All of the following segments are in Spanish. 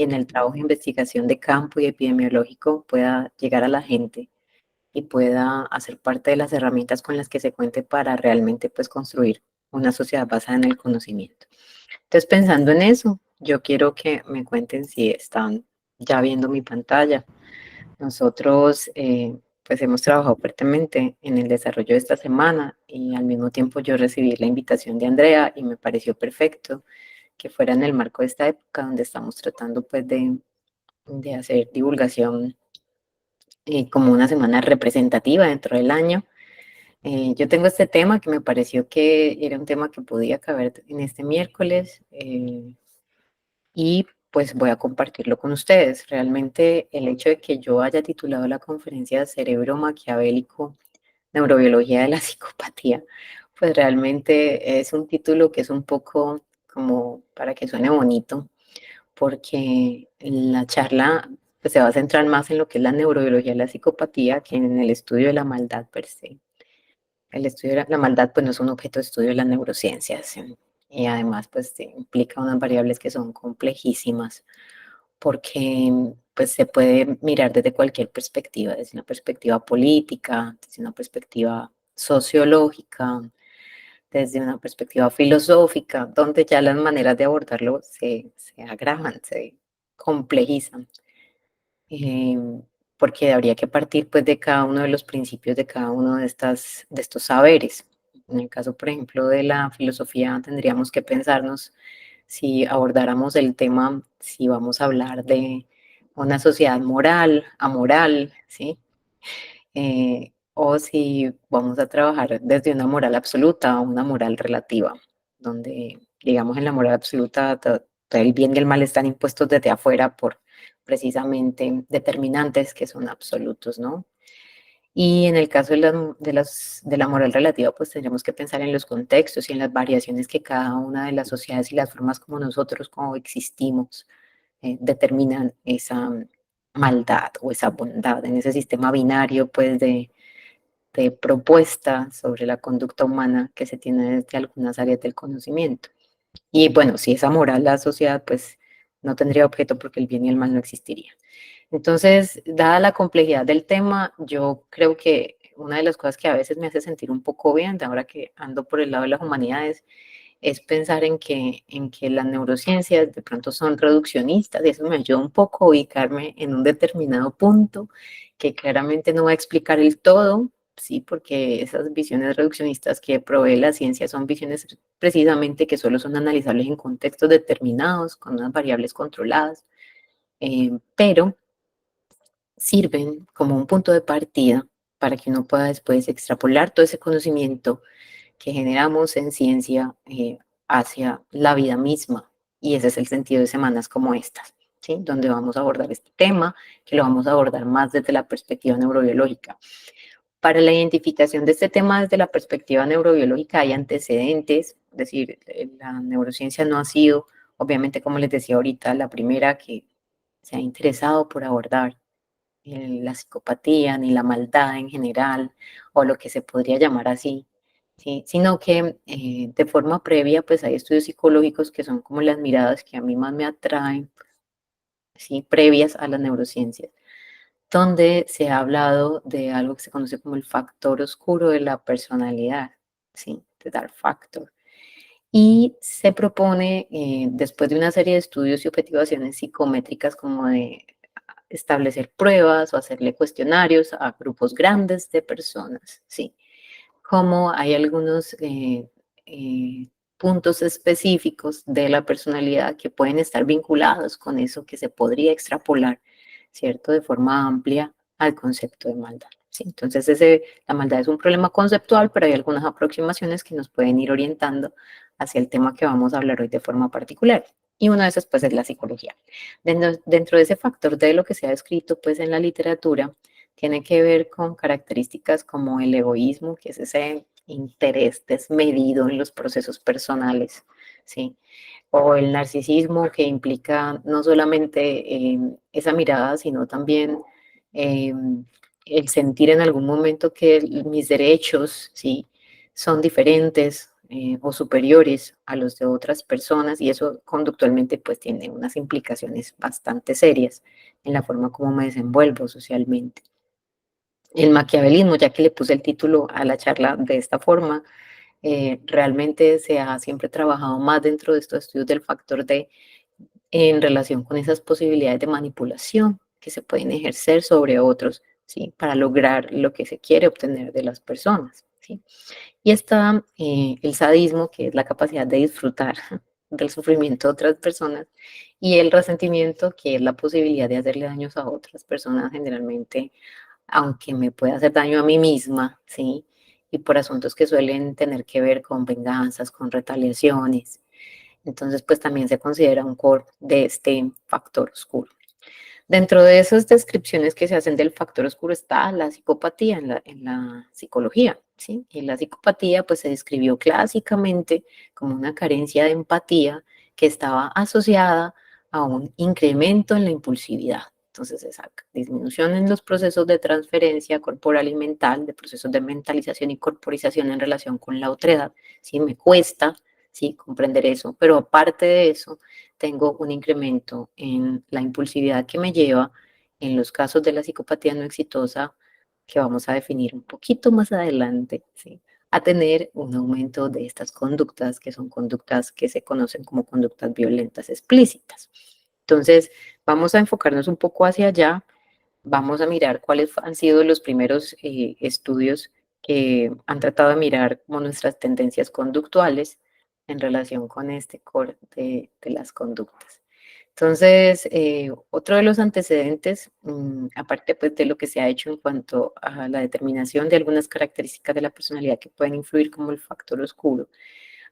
y en el trabajo de investigación de campo y epidemiológico pueda llegar a la gente y pueda hacer parte de las herramientas con las que se cuente para realmente pues construir una sociedad basada en el conocimiento. Entonces, pensando en eso, yo quiero que me cuenten si están ya viendo mi pantalla. Nosotros pues hemos trabajado fuertemente en el desarrollo de esta semana y al mismo tiempo yo recibí la invitación de Andrea y me pareció perfecto que fuera en el marco de esta época donde estamos tratando pues de hacer divulgación como una semana representativa dentro del año. Yo tengo este tema que me pareció que era un tema que podía caber en este miércoles y pues voy a compartirlo con ustedes. Realmente el hecho de que yo haya titulado la conferencia Cerebro Maquiavélico, Neurobiología de la Psicopatía, pues realmente es un título que es un poco como para que suene bonito, porque la charla pues, se va a centrar más en lo que es la neurobiología de la psicopatía que en el estudio de la maldad per se. El estudio de la maldad pues no es un objeto de estudio de las neurociencias y además pues implica unas variables que son complejísimas porque pues se puede mirar desde cualquier perspectiva, desde una perspectiva política, desde una perspectiva sociológica, desde una perspectiva filosófica, donde ya las maneras de abordarlo se agravan, se complejizan, eh, porque habría que partir pues de cada uno de los principios de cada uno de estos saberes. En el caso, por ejemplo, de la filosofía, tendríamos que pensarnos si abordáramos el tema, si vamos a hablar de una sociedad moral, amoral, ¿sí? O si vamos a trabajar desde una moral absoluta o una moral relativa, donde, digamos, en la moral absoluta todo el bien y el mal están impuestos desde afuera por precisamente determinantes que son absolutos, ¿no? Y en el caso de la moral relativa, pues tendríamos que pensar en los contextos y en las variaciones que cada una de las sociedades y las formas como nosotros coexistimos determinan esa maldad o esa bondad en ese sistema binario, pues, de propuesta sobre la conducta humana que se tiene desde algunas áreas del conocimiento. Y bueno, si esa moral la sociedad, pues no tendría objeto porque el bien y el mal no existirían. Entonces, dada la complejidad del tema, yo creo que una de las cosas que a veces me hace sentir un poco bien, de ahora que ando por el lado de las humanidades, es pensar en que las neurociencias de pronto son reduccionistas y eso me ayuda un poco a ubicarme en un determinado punto que claramente no va a explicar el todo, sí, porque esas visiones reduccionistas que provee la ciencia son visiones precisamente que solo son analizables en contextos determinados, con unas variables controladas, pero sirven como un punto de partida para que uno pueda después extrapolar todo ese conocimiento que generamos en ciencia hacia la vida misma. Y ese es el sentido de semanas como estas, ¿sí? Donde vamos a abordar este tema, que lo vamos a abordar más desde la perspectiva neurobiológica. Para la identificación de este tema desde la perspectiva neurobiológica hay antecedentes, es decir, la neurociencia no ha sido, obviamente, como les decía ahorita, la primera que se ha interesado por abordar la psicopatía ni la maldad en general, o lo que se podría llamar así, ¿sí? Sino que de forma previa, pues hay estudios psicológicos que son como las miradas que a mí más me atraen, ¿sí? Previas a las neurociencias, donde se ha hablado de algo que se conoce como el factor oscuro de la personalidad, ¿sí? The Dark Factor. Y se propone, después de una serie de estudios y objetivaciones psicométricas, como de establecer pruebas o hacerle cuestionarios a grupos grandes de personas, ¿sí? Como hay algunos eh, puntos específicos de la personalidad que pueden estar vinculados con eso que se podría extrapolar, ¿cierto? De forma amplia al concepto de maldad. ¿Sí? Entonces, la maldad es un problema conceptual, pero hay algunas aproximaciones que nos pueden ir orientando hacia el tema que vamos a hablar hoy de forma particular. Y una de esas, pues, es la psicología. Dentro de ese factor de lo que se ha escrito, pues, en la literatura, tiene que ver con características como el egoísmo, que es ese interés desmedido en los procesos personales, ¿sí? O el narcisismo, que implica no solamente esa mirada, sino también eh, el sentir en algún momento que mis derechos, ¿sí? Son diferentes, o superiores a los de otras personas, y eso conductualmente pues tiene unas implicaciones bastante serias en la forma como me desenvuelvo socialmente. El maquiavelismo, ya que le puse el título a la charla de esta forma, realmente se ha siempre trabajado más dentro de estos estudios del factor D en relación con esas posibilidades de manipulación que se pueden ejercer sobre otros, ¿sí? Para lograr lo que se quiere obtener de las personas, ¿sí? Y está el sadismo, que es la capacidad de disfrutar del sufrimiento de otras personas, y el resentimiento, que es la posibilidad de hacerle daños a otras personas, generalmente, aunque me pueda hacer daño a mí misma, ¿sí? Y por asuntos que suelen tener que ver con venganzas, con retaliaciones. Entonces, pues también se considera un core de este factor oscuro. Dentro de esas descripciones que se hacen del factor oscuro está la psicopatía en la psicología, ¿sí? Y la psicopatía pues se describió clásicamente como una carencia de empatía que estaba asociada a un incremento en la impulsividad. Entonces, esa disminución en los procesos de transferencia corporal y mental, de procesos de mentalización y corporización en relación con la otredad, ¿sí? Me cuesta, ¿sí? Comprender eso, pero aparte de eso, tengo un incremento en la impulsividad que me lleva, en los casos de la psicopatía no exitosa, que vamos a definir un poquito más adelante, ¿sí? A tener un aumento de estas conductas, que son conductas que se conocen como conductas violentas explícitas. Entonces, vamos a enfocarnos un poco hacia allá, vamos a mirar cuáles han sido los primeros estudios que han tratado de mirar como nuestras tendencias conductuales en relación con este core de las conductas. Entonces, otro de los antecedentes, aparte pues, de lo que se ha hecho en cuanto a la determinación de algunas características de la personalidad que pueden influir como el factor oscuro,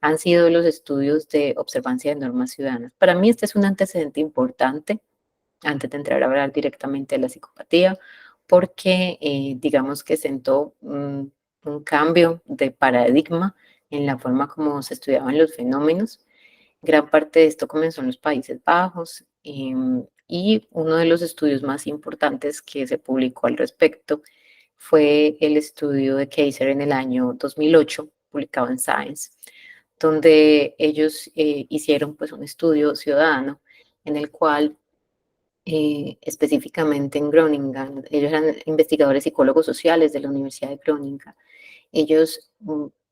han sido los estudios de observancia de normas ciudadanas. Para mí este es un antecedente importante antes de entrar a hablar directamente de la psicopatía, porque digamos que sentó un cambio de paradigma en la forma como se estudiaban los fenómenos. Gran parte de esto comenzó en los Países Bajos y uno de los estudios más importantes que se publicó al respecto fue el estudio de Kaiser en el año 2008, publicado en Science, donde ellos hicieron pues un estudio ciudadano en el cual específicamente en Groningen. Ellos eran investigadores psicólogos sociales de la Universidad de Groningen. Ellos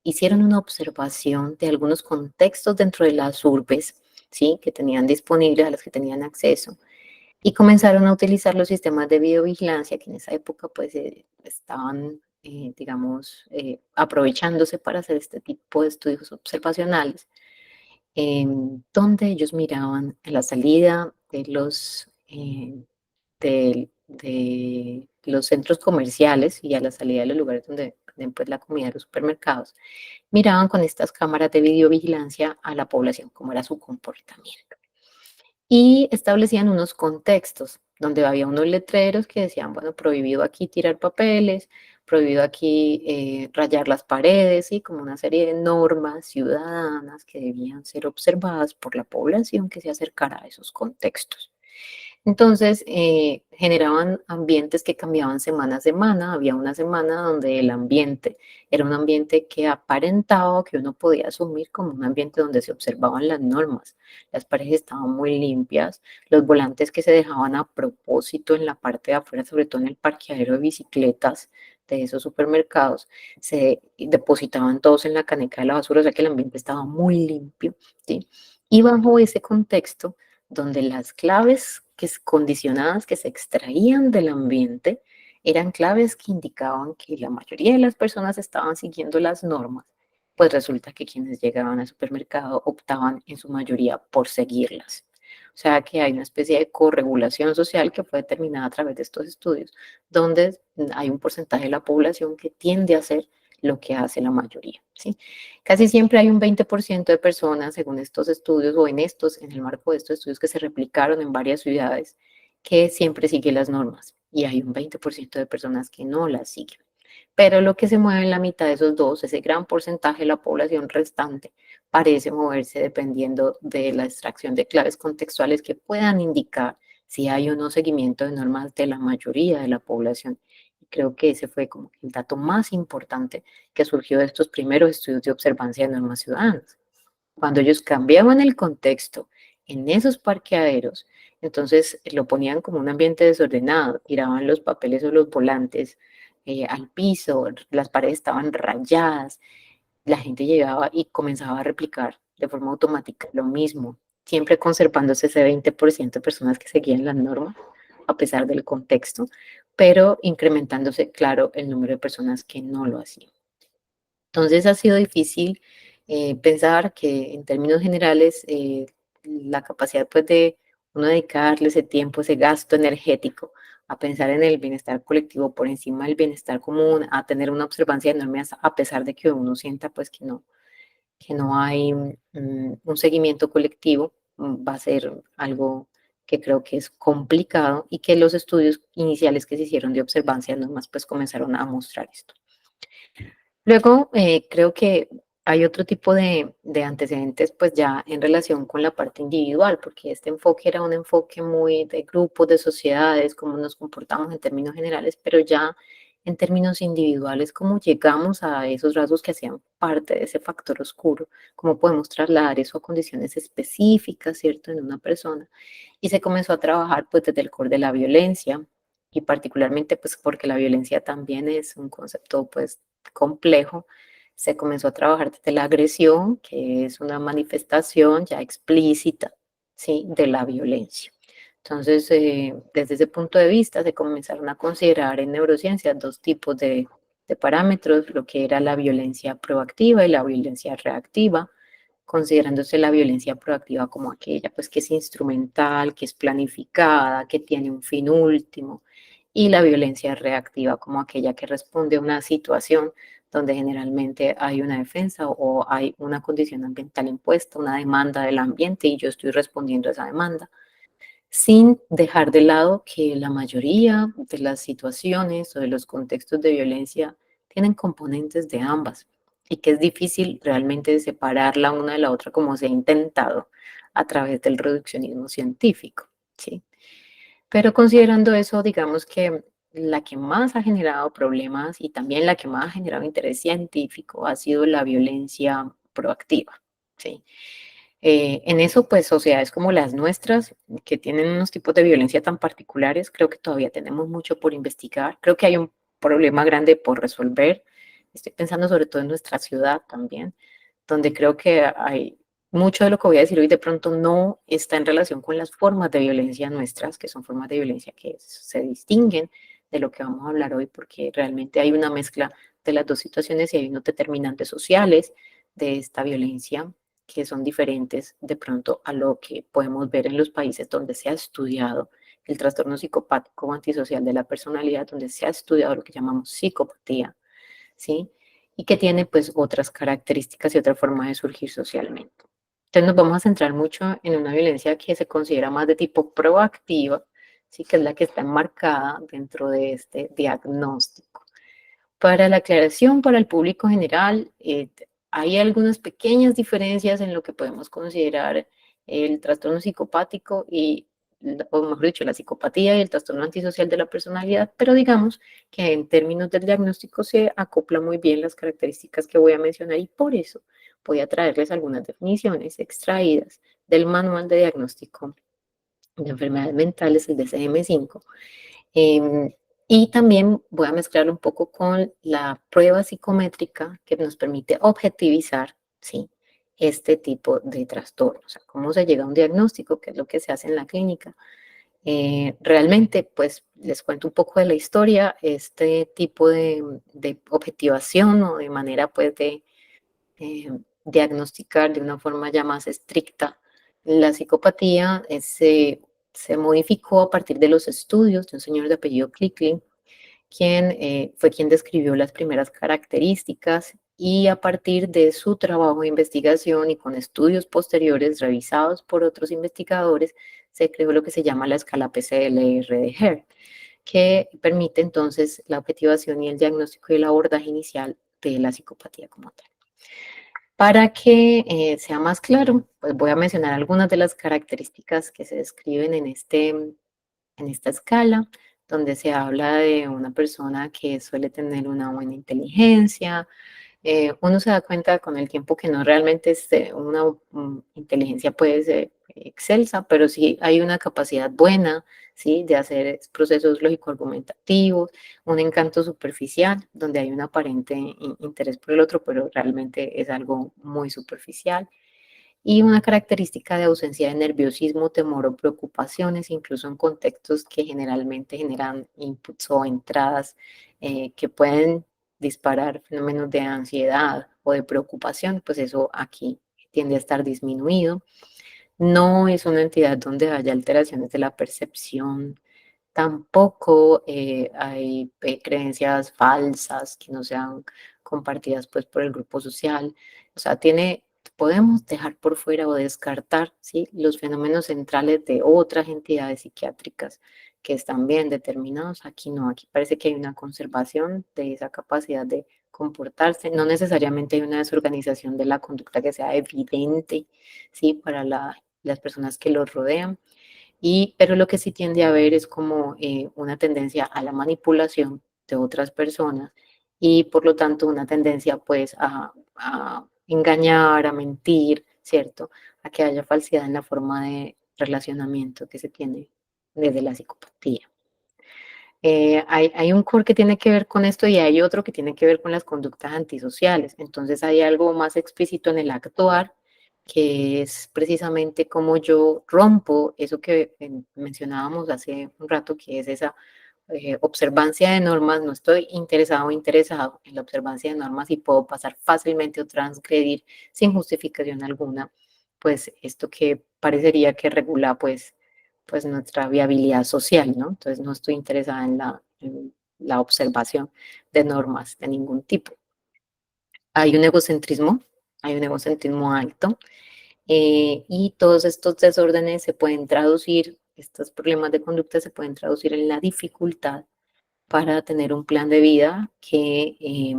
hicieron una observación de algunos contextos dentro de las urbes, ¿sí? Que tenían disponibles, a las que tenían acceso, y comenzaron a utilizar los sistemas de videovigilancia que en esa época pues estaban, digamos, aprovechándose para hacer este tipo de estudios observacionales, donde ellos miraban a la salida de los centros comerciales y a la salida de los lugares donde venden pues, la comida de los supermercados, miraban con estas cámaras de videovigilancia a la población, cómo era su comportamiento. Y establecían unos contextos donde había unos letreros que decían, bueno, prohibido aquí tirar papeles, prohibido aquí rayar las paredes, y como una serie de normas ciudadanas que debían ser observadas por la población que se acercara a esos contextos. Entonces, generaban ambientes que cambiaban semana a semana. Había una semana donde el ambiente era un ambiente que aparentaba, que uno podía asumir como un ambiente donde se observaban las normas. Las paredes estaban muy limpias, los volantes que se dejaban a propósito en la parte de afuera, sobre todo en el parqueadero de bicicletas de esos supermercados, se depositaban todos en la caneca de la basura, o sea que el ambiente estaba muy limpio, ¿sí? Y bajo ese contexto, donde las claves condicionadas que se extraían del ambiente eran claves que indicaban que la mayoría de las personas estaban siguiendo las normas, pues resulta que quienes llegaban al supermercado optaban en su mayoría por seguirlas. O sea que hay una especie de corregulación social que fue determinada a través de estos estudios, donde hay un porcentaje de la población que tiende a hacer lo que hace la mayoría, ¿sí? Casi siempre hay un 20% de personas, según estos estudios, o en el marco de estos estudios que se replicaron en varias ciudades, que siempre sigue las normas. Y hay un 20% de personas que no las siguen. Pero lo que se mueve en la mitad de esos dos, ese gran porcentaje de la población restante, parece moverse dependiendo de la extracción de claves contextuales que puedan indicar si hay o no seguimiento de normas de la mayoría de la población. Creo que ese fue como el dato más importante que surgió de estos primeros estudios de observancia de normas ciudadanas. Cuando ellos cambiaban el contexto en esos parqueaderos, entonces lo ponían como un ambiente desordenado, tiraban los papeles o los volantes al piso, las paredes estaban rayadas, la gente llegaba y comenzaba a replicar de forma automática lo mismo, siempre conservándose ese 20% de personas que seguían las normas, a pesar del contexto, pero incrementándose, claro, el número de personas que no lo hacían. Entonces ha sido difícil pensar que en términos generales la capacidad pues de uno dedicarle ese tiempo, ese gasto energético a pensar en el bienestar colectivo por encima del bienestar común, a tener una observancia de normas a pesar de que uno sienta pues que no hay un seguimiento colectivo, va a ser algo que creo que es complicado y que los estudios iniciales que se hicieron de observancia de normas pues comenzaron a mostrar esto. Luego, creo que hay otro tipo de antecedentes, pues ya en relación con la parte individual, porque este enfoque era un enfoque muy de grupos, de sociedades, cómo nos comportamos en términos generales, pero ya en términos individuales, cómo llegamos a esos rasgos que hacían parte de ese factor oscuro, cómo podemos trasladar eso a condiciones específicas, ¿cierto?, en una persona. Y se comenzó a trabajar pues desde el core de la violencia, y particularmente pues porque la violencia también es un concepto pues complejo, se comenzó a trabajar desde la agresión, que es una manifestación ya explícita, ¿sí?, de la violencia. Entonces, desde ese punto de vista, se comenzaron a considerar en neurociencias dos tipos de parámetros, lo que era la violencia proactiva y la violencia reactiva, considerándose la violencia proactiva como aquella pues que es instrumental, que es planificada, que tiene un fin último, y la violencia reactiva como aquella que responde a una situación donde generalmente hay una defensa o hay una condición ambiental impuesta, una demanda del ambiente y yo estoy respondiendo a esa demanda, sin dejar de lado que la mayoría de las situaciones o de los contextos de violencia tienen componentes de ambas y que es difícil realmente separar la una de la otra como se ha intentado a través del reduccionismo científico, ¿sí? Pero considerando eso, digamos que la que más ha generado problemas y también la que más ha generado interés científico ha sido la violencia proactiva, ¿sí? En eso, pues, sociedades como las nuestras, que tienen unos tipos de violencia tan particulares, creo que todavía tenemos mucho por investigar. Creo que hay un problema grande por resolver. Estoy pensando sobre todo en nuestra ciudad también, donde creo que hay mucho de lo que voy a decir hoy de pronto no está en relación con las formas de violencia nuestras, que son formas de violencia que se distinguen de lo que vamos a hablar hoy, porque realmente hay una mezcla de las dos situaciones y hay unos determinantes sociales de esta violencia que son diferentes de pronto a lo que podemos ver en los países donde se ha estudiado el trastorno psicopático o antisocial de la personalidad, donde se ha estudiado lo que llamamos psicopatía, ¿sí? Y que tiene pues otras características y otra forma de surgir socialmente. Entonces nos vamos a centrar mucho en una violencia que se considera más de tipo proactiva, ¿sí?, que es la que está enmarcada dentro de este diagnóstico. Para la aclaración, para el público general, hay algunas pequeñas diferencias en lo que podemos considerar el trastorno psicopático y, o mejor dicho, la psicopatía y el trastorno antisocial de la personalidad, pero digamos que en términos del diagnóstico se acopla muy bien las características que voy a mencionar y por eso voy a traerles algunas definiciones extraídas del Manual de Diagnóstico de Enfermedades Mentales, el DSM-5. Em, y también voy a mezclar un poco con la prueba psicométrica que nos permite objetivizar, ¿sí?, este tipo de trastorno. O sea, cómo se llega a un diagnóstico, qué es lo que se hace en la clínica. Realmente, pues les cuento un poco de la historia. Este tipo de objetivación o de manera, pues, de diagnosticar de una forma ya más estricta la psicopatía se modificó a partir de los estudios de un señor de apellido Klicklin, quien fue quien describió las primeras características y a partir de su trabajo de investigación y con estudios posteriores revisados por otros investigadores, se creó lo que se llama la escala PCLR de Hare, que permite entonces la objetivación y el diagnóstico y el abordaje inicial de la psicopatía como tal. Para que sea más claro, pues voy a mencionar algunas de las características que se describen en esta escala. donde se habla de una persona que suele tener una buena inteligencia. Uno se da cuenta con el tiempo que no realmente es una inteligencia puede ser excelsa, pero sí hay una capacidad buena, ¿sí? De hacer procesos lógico-argumentativos, un encanto superficial, donde hay un aparente interés por el otro, pero realmente es algo muy superficial. Y una característica de ausencia de nerviosismo, temor o preocupaciones, incluso en contextos que generalmente generan inputs o entradas que pueden disparar fenómenos de ansiedad o de preocupación, pues eso aquí tiende a estar disminuido. No es una entidad donde haya alteraciones de la percepción. Tampoco hay creencias falsas que no sean compartidas pues por el grupo social. O sea, podemos dejar por fuera o descartar, ¿sí? Los fenómenos centrales de otras entidades psiquiátricas que están bien determinados. Aquí no, aquí parece que hay una conservación de esa capacidad de comportarse. No necesariamente hay una desorganización de la conducta que sea evidente, ¿sí? Para las personas que los rodean. Pero lo que sí tiende a haber es como una tendencia a la manipulación de otras personas y por lo tanto una tendencia pues a engañar, a mentir, ¿cierto? A que haya falsedad en la forma de relacionamiento que se tiene desde la psicopatía. Hay un core que tiene que ver con esto y hay otro que tiene que ver con las conductas antisociales. Entonces hay algo más explícito en el actuar, que es precisamente cómo yo rompo eso que mencionábamos hace un rato, que es esa observancia de normas. No estoy interesado o interesado en la observancia de normas y puedo pasar fácilmente o transgredir sin justificación alguna, pues esto que parecería que regula pues nuestra viabilidad social, ¿no? Entonces no estoy interesada en la observación de normas de ningún tipo. Hay un egocentrismo, hay un egocentrismo alto, y todos estos desórdenes se pueden traducir, estos problemas de conducta se pueden traducir en la dificultad para tener un plan de vida que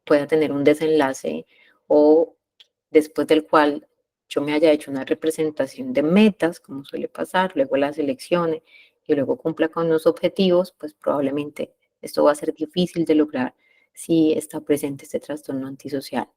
pueda tener un desenlace o después del cual yo me haya hecho una representación de metas, como suele pasar, luego las elecciones y luego cumpla con los objetivos, pues probablemente esto va a ser difícil de lograr si está presente este trastorno antisocial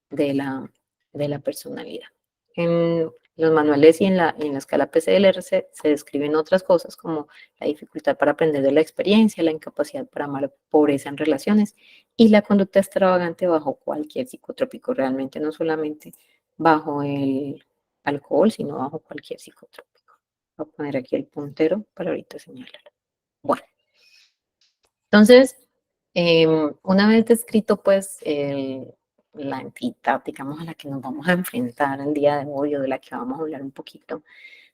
de de la personalidad. En los manuales y en la escala PCLR se describen otras cosas como la dificultad para aprender de la experiencia, la incapacidad para amar, pobreza en relaciones y la conducta extravagante bajo cualquier psicotrópico, realmente no solamente bajo el alcohol, sino bajo cualquier psicotrópico. Voy a poner aquí el puntero para ahorita señalar. Bueno, entonces, una vez descrito pues la entidad, digamos, a la que nos vamos a enfrentar el día de hoy o de la que vamos a hablar un poquito,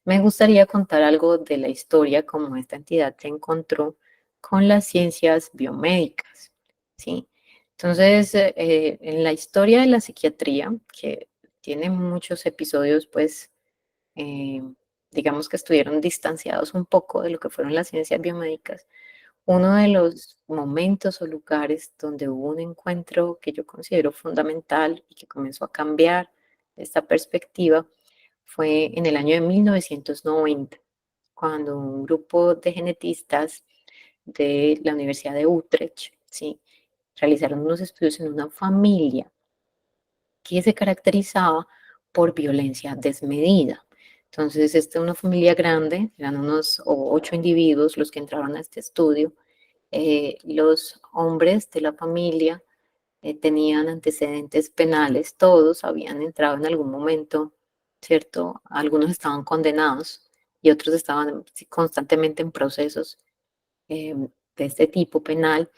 me gustaría contar algo de la historia, como esta entidad se encontró con las ciencias biomédicas, ¿sí? Entonces, en la historia de la psiquiatría, que tiene muchos episodios, pues, eh, digamos que estuvieron distanciados un poco de lo que fueron las ciencias biomédicas, uno de los momentos o lugares donde hubo un encuentro que yo considero fundamental y que comenzó a cambiar esta perspectiva fue en el año de 1990, cuando un grupo de genetistas de la Universidad de Utrecht, ¿sí? Realizaron unos estudios en una familia que se caracterizaba por violencia desmedida. Entonces, esta es una familia grande, eran unos 8 individuos los que entraron a este estudio. Los hombres de la familia tenían antecedentes penales, todos habían entrado en algún momento, ¿cierto? Algunos estaban condenados y otros estaban constantemente en procesos eh, de este tipo penal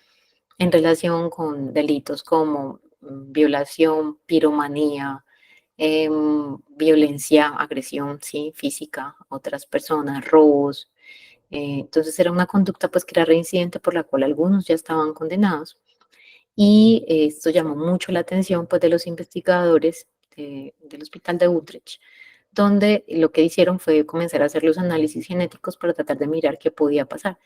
en relación con delitos como violación, piromanía, violencia, agresión, sí, física a otras personas, robos. Entonces era una conducta pues que era reincidente por la cual algunos ya estaban condenados y esto llamó mucho la atención pues de los investigadores del Hospital de Utrecht, donde lo que hicieron fue comenzar a hacer los análisis genéticos para tratar de mirar qué podía pasar.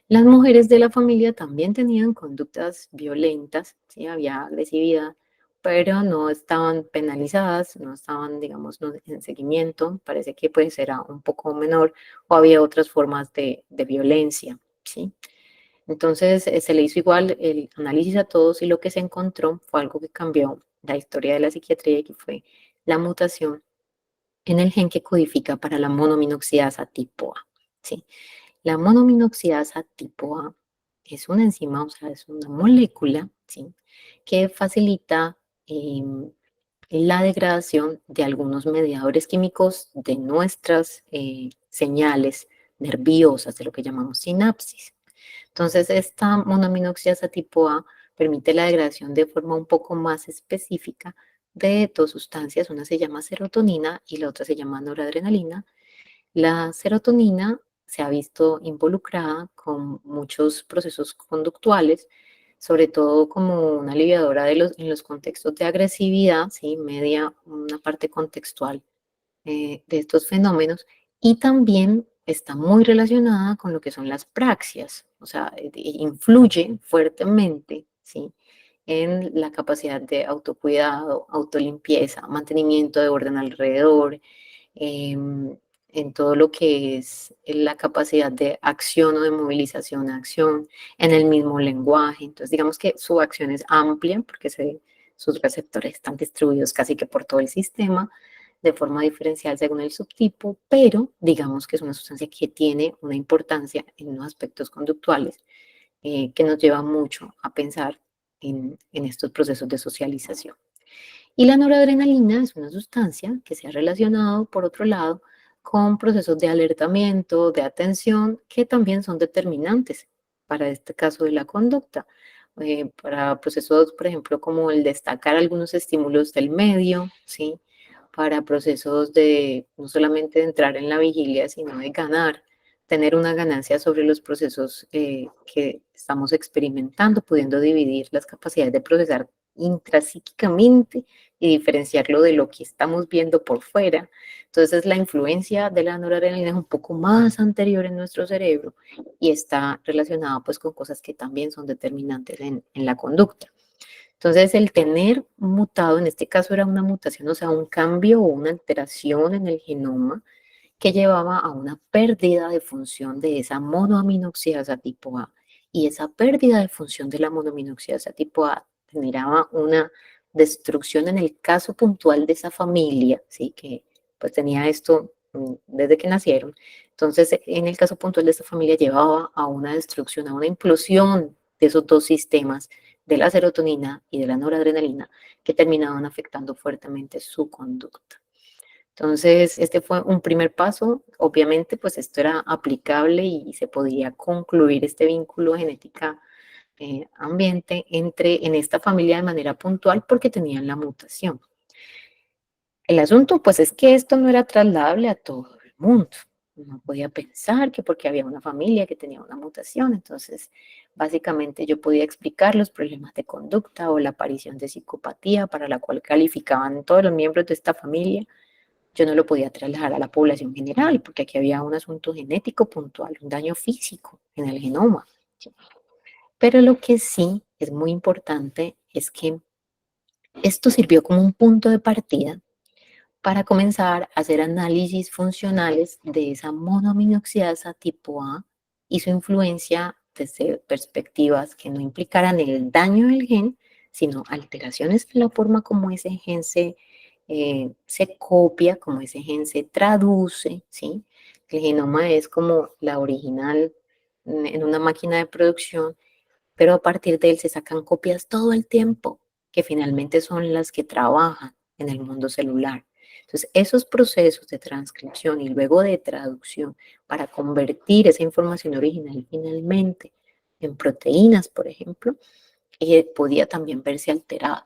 Las mujeres de la familia también tenían conductas violentas, ¿sí? Había agresividad, pero no estaban penalizadas, no estaban, digamos, en seguimiento, parece que pues era un poco menor o había otras formas de violencia, ¿sí? Entonces se le hizo igual el análisis a todos y lo que se encontró fue algo que cambió la historia de la psiquiatría y que fue la mutación en el gen que codifica para la monominoxidasa tipo A. ¿Sí? La monominoxidasa tipo A es una enzima, o sea, es una molécula, ¿sí? Que facilita la degradación de algunos mediadores químicos de nuestras señales nerviosas, de lo que llamamos sinapsis. Entonces, esta monoaminoxidasa tipo A permite la degradación de forma un poco más específica de dos sustancias. Una se llama serotonina y la otra se llama noradrenalina. La serotonina se ha visto involucrada con muchos procesos conductuales, sobre todo como una aliviadora en los contextos de agresividad, ¿sí? Media una parte contextual de estos fenómenos, y también está muy relacionada con lo que son las praxias, o sea, influye fuertemente, ¿sí? En la capacidad de autocuidado, autolimpieza, mantenimiento de orden alrededor, en todo lo que es la capacidad de acción o de movilización a acción, en el mismo lenguaje. Entonces, digamos que su acción es amplia porque sus receptores están distribuidos casi que por todo el sistema de forma diferencial según el subtipo, pero digamos que es una sustancia que tiene una importancia en los aspectos conductuales que nos lleva mucho a pensar en estos procesos de socialización. Y la noradrenalina es una sustancia que se ha relacionado, por otro lado, con procesos de alertamiento, de atención, que también son determinantes para este caso de la conducta. Para procesos, por ejemplo, como el destacar algunos estímulos del medio, ¿sí? Para procesos de no solamente de entrar en la vigilia, sino de ganar, tener una ganancia sobre los procesos que estamos experimentando, pudiendo dividir las capacidades de procesar intrapsíquicamente y diferenciarlo de lo que estamos viendo por fuera. Entonces, la influencia de la noradrenalina es un poco más anterior en nuestro cerebro y está relacionada pues con cosas que también son determinantes en la conducta. Entonces, el tener mutado, en este caso era una mutación, o sea, un cambio o una alteración en el genoma que llevaba a una pérdida de función de esa monoaminoxidasa tipo A. Y esa pérdida de función de la monoaminoxidasa tipo A generaba una destrucción en el caso puntual de esa familia, ¿sí? Que pues tenía esto desde que nacieron. Entonces, en el caso puntual de esta familia llevaba a una destrucción, a una implosión de esos dos sistemas, de la serotonina y de la noradrenalina, que terminaban afectando fuertemente su conducta. Entonces, este fue un primer paso. Obviamente, pues esto era aplicable y se podía concluir este vínculo genética ambiente en esta familia de manera puntual porque tenían la mutación. El asunto, pues, es que esto no era trasladable a todo el mundo. No podía pensar que porque había una familia que tenía una mutación, entonces, básicamente yo podía explicar los problemas de conducta o la aparición de psicopatía para la cual calificaban todos los miembros de esta familia. Yo no lo podía trasladar a la población general, porque aquí había un asunto genético puntual, un daño físico en el genoma. ¿Sí? Pero lo que sí es muy importante es que esto sirvió como un punto de partida para comenzar a hacer análisis funcionales de esa monoaminoxidasa tipo A y su influencia desde perspectivas que no implicaran el daño del gen, sino alteraciones en la forma como ese gen se copia, como ese gen se traduce, ¿sí? El genoma es como la original en una máquina de producción, pero a partir de él se sacan copias todo el tiempo, que finalmente son las que trabajan en el mundo celular. Entonces, esos procesos de transcripción y luego de traducción para convertir esa información original finalmente en proteínas, por ejemplo, podía también verse alterado.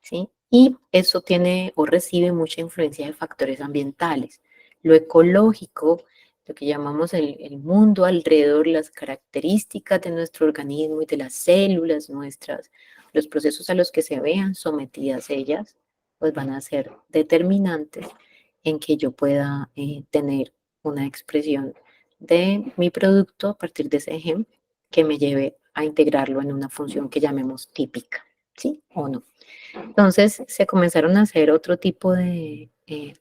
¿Sí? Y eso tiene o recibe mucha influencia de factores ambientales. Lo ecológico, lo que llamamos el mundo alrededor, las características de nuestro organismo y de las células nuestras, los procesos a los que se vean sometidas ellas, pues van a ser determinantes en que yo pueda tener una expresión de mi producto a partir de ese gen que me lleve a integrarlo en una función que llamemos típica, ¿sí? O no. Entonces se comenzaron a hacer otro tipo de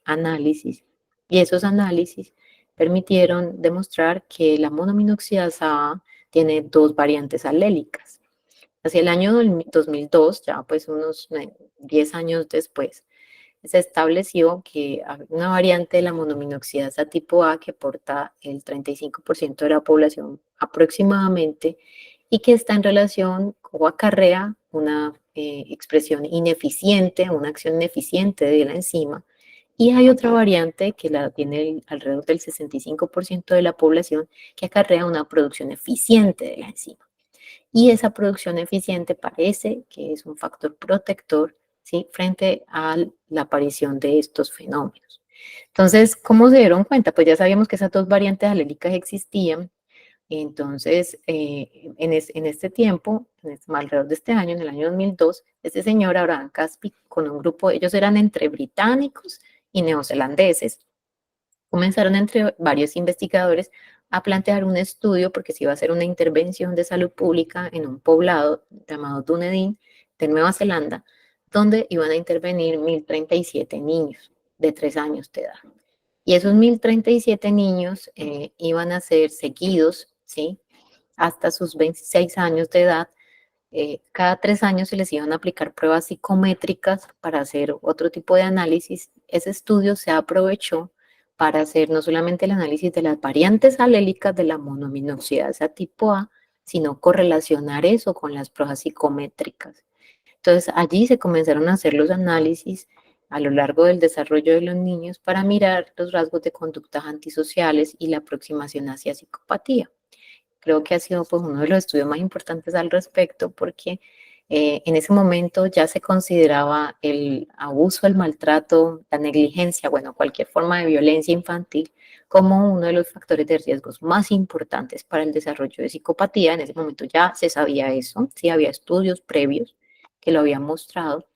análisis y esos análisis permitieron demostrar que la monominoxidasa A tiene dos variantes alélicas. Hacia el año 2002, ya pues unos 10 años después, se estableció que hay una variante de la monominoxidasa tipo A que porta el 35% de la población aproximadamente y que está en relación o acarrea una expresión ineficiente, una acción ineficiente de la enzima. Y hay otra variante que la tiene alrededor del 65% de la población que acarrea una producción eficiente de la enzima. Y esa producción eficiente parece que es un factor protector, ¿sí?, frente a la aparición de estos fenómenos. Entonces, ¿cómo se dieron cuenta? Pues ya sabíamos que esas dos variantes alélicas existían. Entonces, en este tiempo, alrededor de este año, en el año 2002, este señor Abraham Caspi, con un grupo, ellos eran entre británicos y neozelandeses, comenzaron entre varios investigadores a plantear un estudio porque se iba a hacer una intervención de salud pública en un poblado llamado Dunedin de Nueva Zelanda, donde iban a intervenir 1.037 niños de 3 años de edad. Y esos 1.037 niños iban a ser seguidos, ¿sí?, hasta sus 26 años de edad. Cada 3 años se les iban a aplicar pruebas psicométricas para hacer otro tipo de análisis. Ese estudio se aprovechó para hacer no solamente el análisis de las variantes alélicas de la monominoxidasa tipo A, sino correlacionar eso con las pruebas psicométricas. Entonces, allí se comenzaron a hacer los análisis a lo largo del desarrollo de los niños para mirar los rasgos de conductas antisociales y la aproximación hacia psicopatía. Creo que ha sido pues uno de los estudios más importantes al respecto porque en ese momento ya se consideraba el abuso, el maltrato, la negligencia, bueno, cualquier forma de violencia infantil como uno de los factores de riesgos más importantes para el desarrollo de psicopatía. En ese momento ya se sabía eso, sí había estudios previos que lo habían mostrado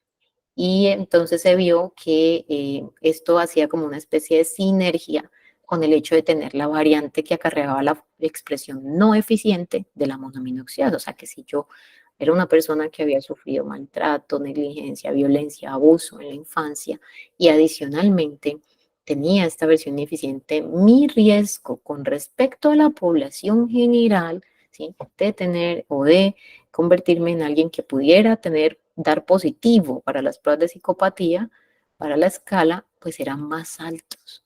y entonces se vio que esto hacía como una especie de sinergia con el hecho de tener la variante que acarreaba la expresión no eficiente de la monoaminoxidasa. O sea, que si yo era una persona que había sufrido maltrato, negligencia, violencia, abuso en la infancia y adicionalmente tenía esta versión ineficiente, mi riesgo con respecto a la población general, ¿sí?, de tener o de convertirme en alguien que pudiera dar positivo para las pruebas de psicopatía, para la escala, pues eran más altos.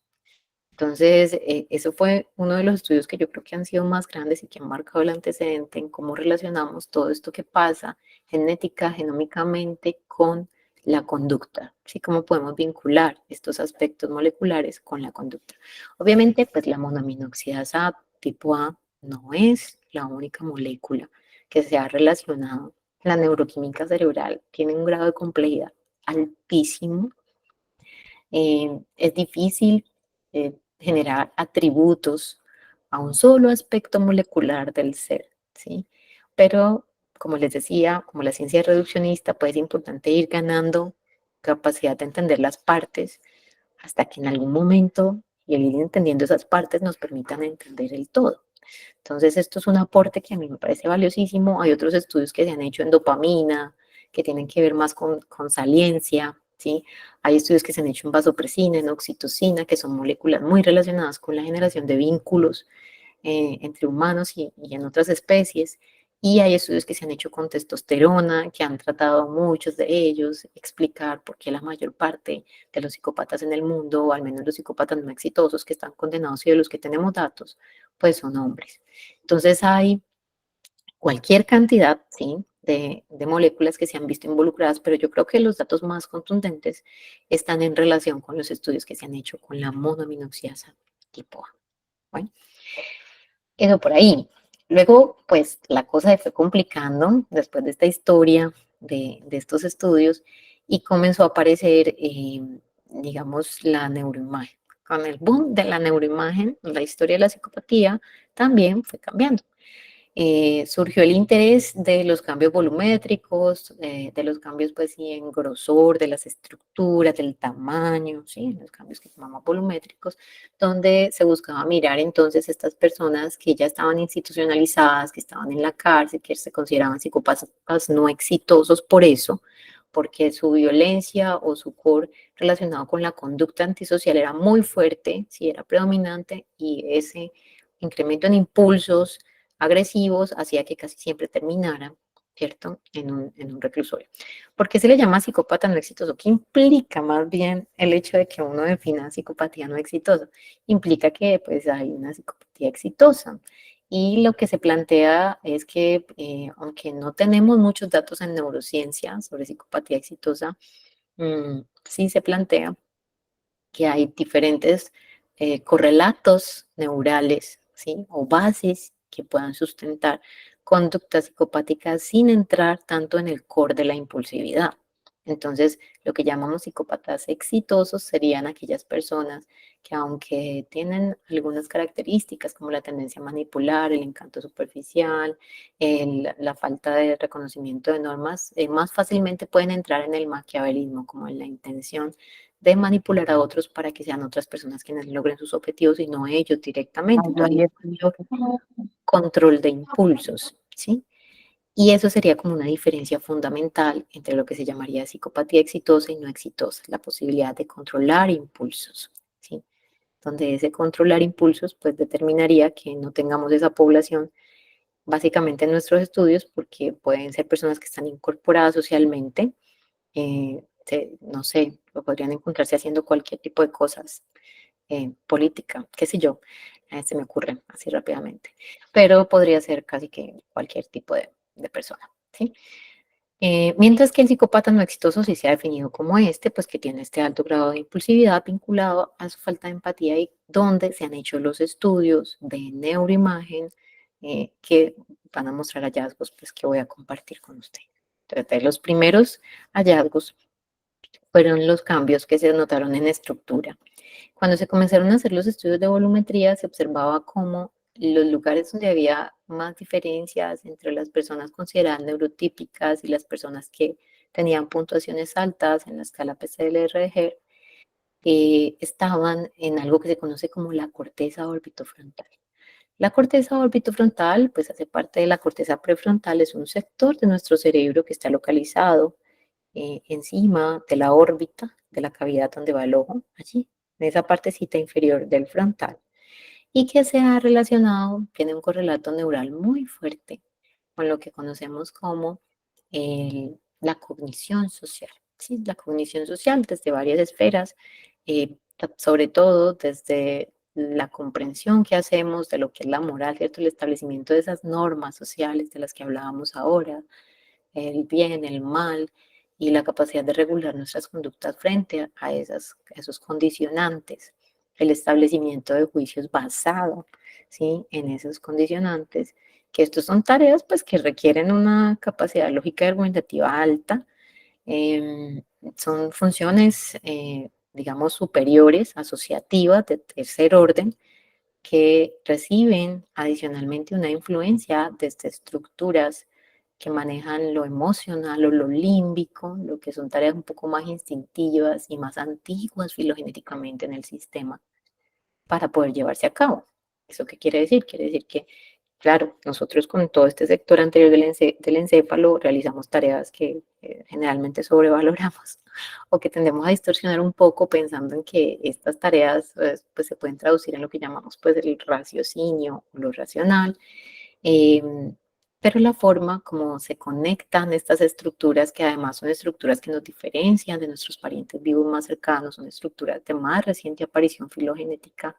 Entonces, eso fue uno de los estudios que yo creo que han sido más grandes y que han marcado el antecedente en cómo relacionamos todo esto que pasa genética, genómicamente con la conducta, ¿sí? Cómo podemos vincular estos aspectos moleculares con la conducta. Obviamente, pues la monoaminoxidasa tipo A no es la única molécula que se ha relacionado. La neuroquímica cerebral tiene un grado de complejidad altísimo. Es difícil generar atributos a un solo aspecto molecular del ser, ¿sí? Pero, como les decía, como la ciencia es reduccionista, pues es importante ir ganando capacidad de entender las partes hasta que en algún momento, y el ir entendiendo esas partes nos permitan entender el todo. Entonces, esto es un aporte que a mí me parece valiosísimo. Hay otros estudios que se han hecho en dopamina, que tienen que ver más con saliencia, ¿sí? Hay estudios que se han hecho en vasopresina, en oxitocina, que son moléculas muy relacionadas con la generación de vínculos entre humanos y en otras especies. Y hay estudios que se han hecho con testosterona, que han tratado muchos de ellos, explicar por qué la mayor parte de los psicópatas en el mundo, o al menos los psicópatas no exitosos que están condenados y de los que tenemos datos, pues son hombres. Entonces hay cualquier cantidad, ¿sí?, de moléculas que se han visto involucradas, pero yo creo que los datos más contundentes están en relación con los estudios que se han hecho con la monoaminoxidasa tipo A. Bueno, quedó por ahí. Luego, pues la cosa se fue complicando después de esta historia de estos estudios y comenzó a aparecer, digamos, la neuroimagen. Con el boom de la neuroimagen, la historia de la psicopatía también fue cambiando. Surgió el interés de los cambios volumétricos, de los cambios pues sí en grosor, de las estructuras, del tamaño, sí, los cambios que llamamos volumétricos, donde se buscaba mirar entonces estas personas que ya estaban institucionalizadas, que estaban en la cárcel, que se consideraban psicópatas no exitosos por eso, porque su violencia o su core relacionado con la conducta antisocial era muy fuerte, sí, era predominante y ese incremento en impulsos agresivos hacía que casi siempre terminaran, ¿cierto?, en un reclusorio. ¿Por qué se le llama psicópata no exitoso? ¿Qué implica más bien el hecho de que uno defina psicopatía no exitosa? Implica que pues hay una psicopatía exitosa. Y lo que se plantea es que, aunque no tenemos muchos datos en neurociencia sobre psicopatía exitosa, sí se plantea que hay diferentes correlatos neurales, ¿sí? O bases que puedan sustentar conductas psicopáticas sin entrar tanto en el core de la impulsividad. Entonces, lo que llamamos psicópatas exitosos serían aquellas personas que, aunque tienen algunas características como la tendencia a manipular, el encanto superficial, la falta de reconocimiento de normas, más fácilmente pueden entrar en el maquiavelismo, como en la intención de manipular a otros para que sean otras personas quienes logren sus objetivos y no ellos directamente. Entonces, hay un mayor control de impulsos, ¿sí? Y eso sería como una diferencia fundamental entre lo que se llamaría psicopatía exitosa y no exitosa, la posibilidad de controlar impulsos, ¿sí? Donde ese controlar impulsos pues determinaría que no tengamos esa población básicamente en nuestros estudios porque pueden ser personas que están incorporadas socialmente, no sé, podrían encontrarse haciendo cualquier tipo de cosas, política, qué sé yo, se me ocurre así rápidamente, pero podría ser casi que cualquier tipo de persona, ¿sí? Mientras que el psicópata no exitoso sí se ha definido como este, pues que tiene este alto grado de impulsividad vinculado a su falta de empatía y donde se han hecho los estudios de neuroimagen que van a mostrar hallazgos pues que voy a compartir con ustedes. Entonces, los primeros hallazgos fueron los cambios que se notaron en estructura. Cuando se comenzaron a hacer los estudios de volumetría, se observaba cómo los lugares donde había más diferencias entre las personas consideradas neurotípicas y las personas que tenían puntuaciones altas en la escala PCLRG, estaban en algo que se conoce como la corteza orbitofrontal. La corteza orbitofrontal, pues hace parte de la corteza prefrontal, es un sector de nuestro cerebro que está localizado encima de la órbita de la cavidad donde va el ojo, allí, en esa partecita inferior del frontal, y que se ha relacionado, tiene un correlato neural muy fuerte con lo que conocemos como la cognición social. ¿Sí? La cognición social desde varias esferas, sobre todo desde la comprensión que hacemos de lo que es la moral, ¿cierto? El establecimiento de esas normas sociales de las que hablábamos ahora, el bien, el mal y la capacidad de regular nuestras conductas frente a esos condicionantes, el establecimiento de juicios basado, ¿sí?, en esos condicionantes, que estos son tareas pues que requieren una capacidad lógica y argumentativa alta, eh, son funciones, digamos, superiores, asociativas, de tercer orden, que reciben adicionalmente una influencia desde estructuras que manejan lo emocional o lo límbico, lo que son tareas un poco más instintivas y más antiguas filogenéticamente en el sistema para poder llevarse a cabo. ¿Eso qué quiere decir? Quiere decir que, claro, nosotros con todo este sector anterior del encéfalo realizamos tareas que generalmente sobrevaloramos o que tendemos a distorsionar un poco pensando en que estas tareas pues, se pueden traducir en lo que llamamos pues, el raciocinio o lo racional. Em, pero la forma como se conectan estas estructuras, que además son estructuras que nos diferencian de nuestros parientes vivos más cercanos, son estructuras de más reciente aparición filogenética,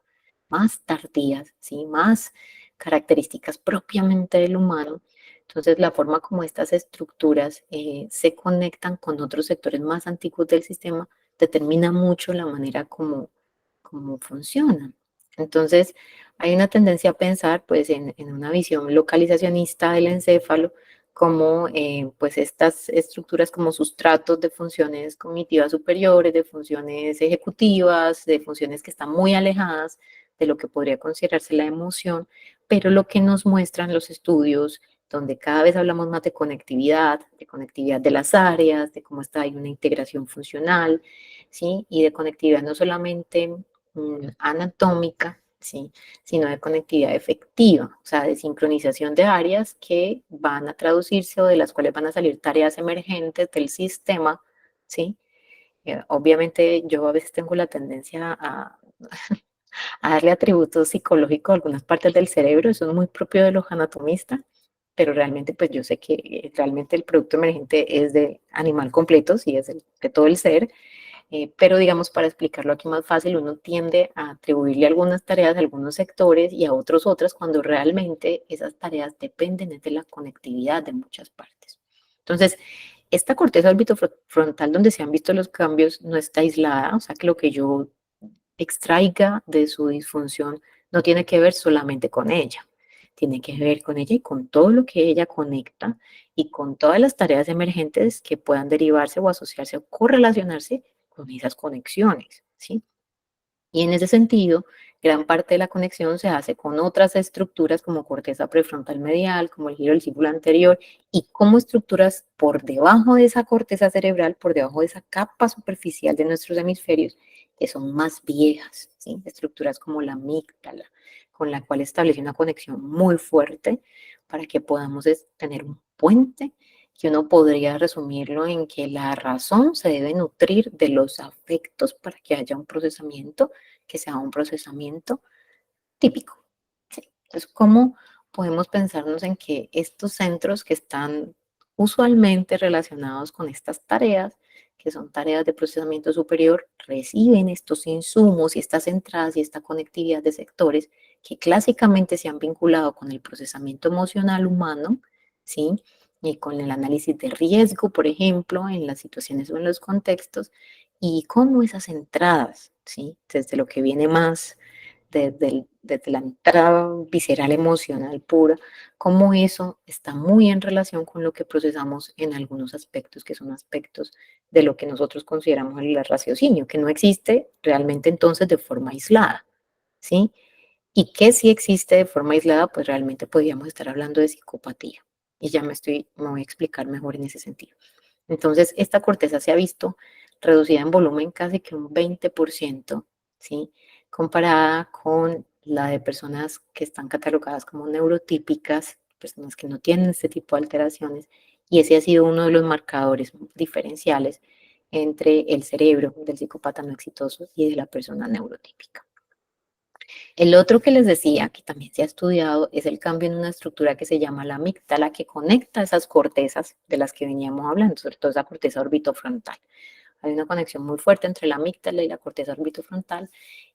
más tardías, ¿sí? Más características propiamente del humano. Entonces, la forma como estas estructuras se conectan con otros sectores más antiguos del sistema determina mucho la manera como funcionan. Entonces, hay una tendencia a pensar pues en una visión localizacionista del encéfalo como pues estas estructuras como sustratos de funciones cognitivas superiores, de funciones ejecutivas, de funciones que están muy alejadas de lo que podría considerarse la emoción, pero lo que nos muestran los estudios donde cada vez hablamos más de conectividad de las áreas, de cómo está hay una integración funcional, ¿sí? Y de conectividad no solamente anatómica, ¿sí?, sino de conectividad efectiva, o sea, de sincronización de áreas que van a traducirse o de las cuales van a salir tareas emergentes del sistema, ¿sí? Obviamente yo a veces tengo la tendencia a a darle atributos psicológicos a algunas partes del cerebro, eso es muy propio de los anatomistas, pero realmente pues yo sé que realmente el producto emergente es de animal completo, sí, es de todo el ser, pero digamos, para explicarlo aquí más fácil, uno tiende a atribuirle algunas tareas a algunos sectores y a otros otras, cuando realmente esas tareas dependen de la conectividad de muchas partes. Entonces, esta corteza orbitofrontal donde se han visto los cambios no está aislada, o sea que lo que yo extraiga de su disfunción no tiene que ver solamente con ella, tiene que ver con ella y con todo lo que ella conecta y con todas las tareas emergentes que puedan derivarse o asociarse o correlacionarse con esas conexiones, ¿sí? Y en ese sentido, gran parte de la conexión se hace con otras estructuras como corteza prefrontal medial, como el giro del círculo anterior, y como estructuras por debajo de esa corteza cerebral, por debajo de esa capa superficial de nuestros hemisferios, que son más viejas, ¿sí? Estructuras como la amígdala, con la cual establece una conexión muy fuerte para que podamos tener un puente que uno podría resumirlo en que la razón se debe nutrir de los afectos para que haya un procesamiento que sea un procesamiento típico. ¿Sí? Entonces, ¿cómo podemos pensarnos en que estos centros que están usualmente relacionados con estas tareas, que son tareas de procesamiento superior, reciben estos insumos y estas entradas y esta conectividad de sectores que clásicamente se han vinculado con el procesamiento emocional humano, ¿sí? Y con el análisis de riesgo, por ejemplo, en las situaciones o en los contextos, y cómo esas entradas, ¿sí? Desde lo que viene más desde la entrada visceral emocional pura, cómo eso está muy en relación con lo que procesamos en algunos aspectos, que son aspectos de lo que nosotros consideramos el raciocinio, que no existe realmente entonces de forma aislada, ¿sí? Y que si existe de forma aislada, pues realmente podríamos estar hablando de psicopatía. Y ya me voy a explicar mejor en ese sentido. Entonces, esta corteza se ha visto reducida en volumen casi que un 20%, ¿sí? Comparada con la de personas que están catalogadas como neurotípicas, personas que no tienen este tipo de alteraciones, y ese ha sido uno de los marcadores diferenciales entre el cerebro del psicópata no exitoso y de la persona neurotípica. El otro que les decía, que también se ha estudiado, es el cambio en una estructura que se llama la amígdala, que conecta esas cortezas de las que veníamos hablando, sobre todo esa corteza orbitofrontal. Hay una conexión muy fuerte entre la amígdala y la corteza orbitofrontal,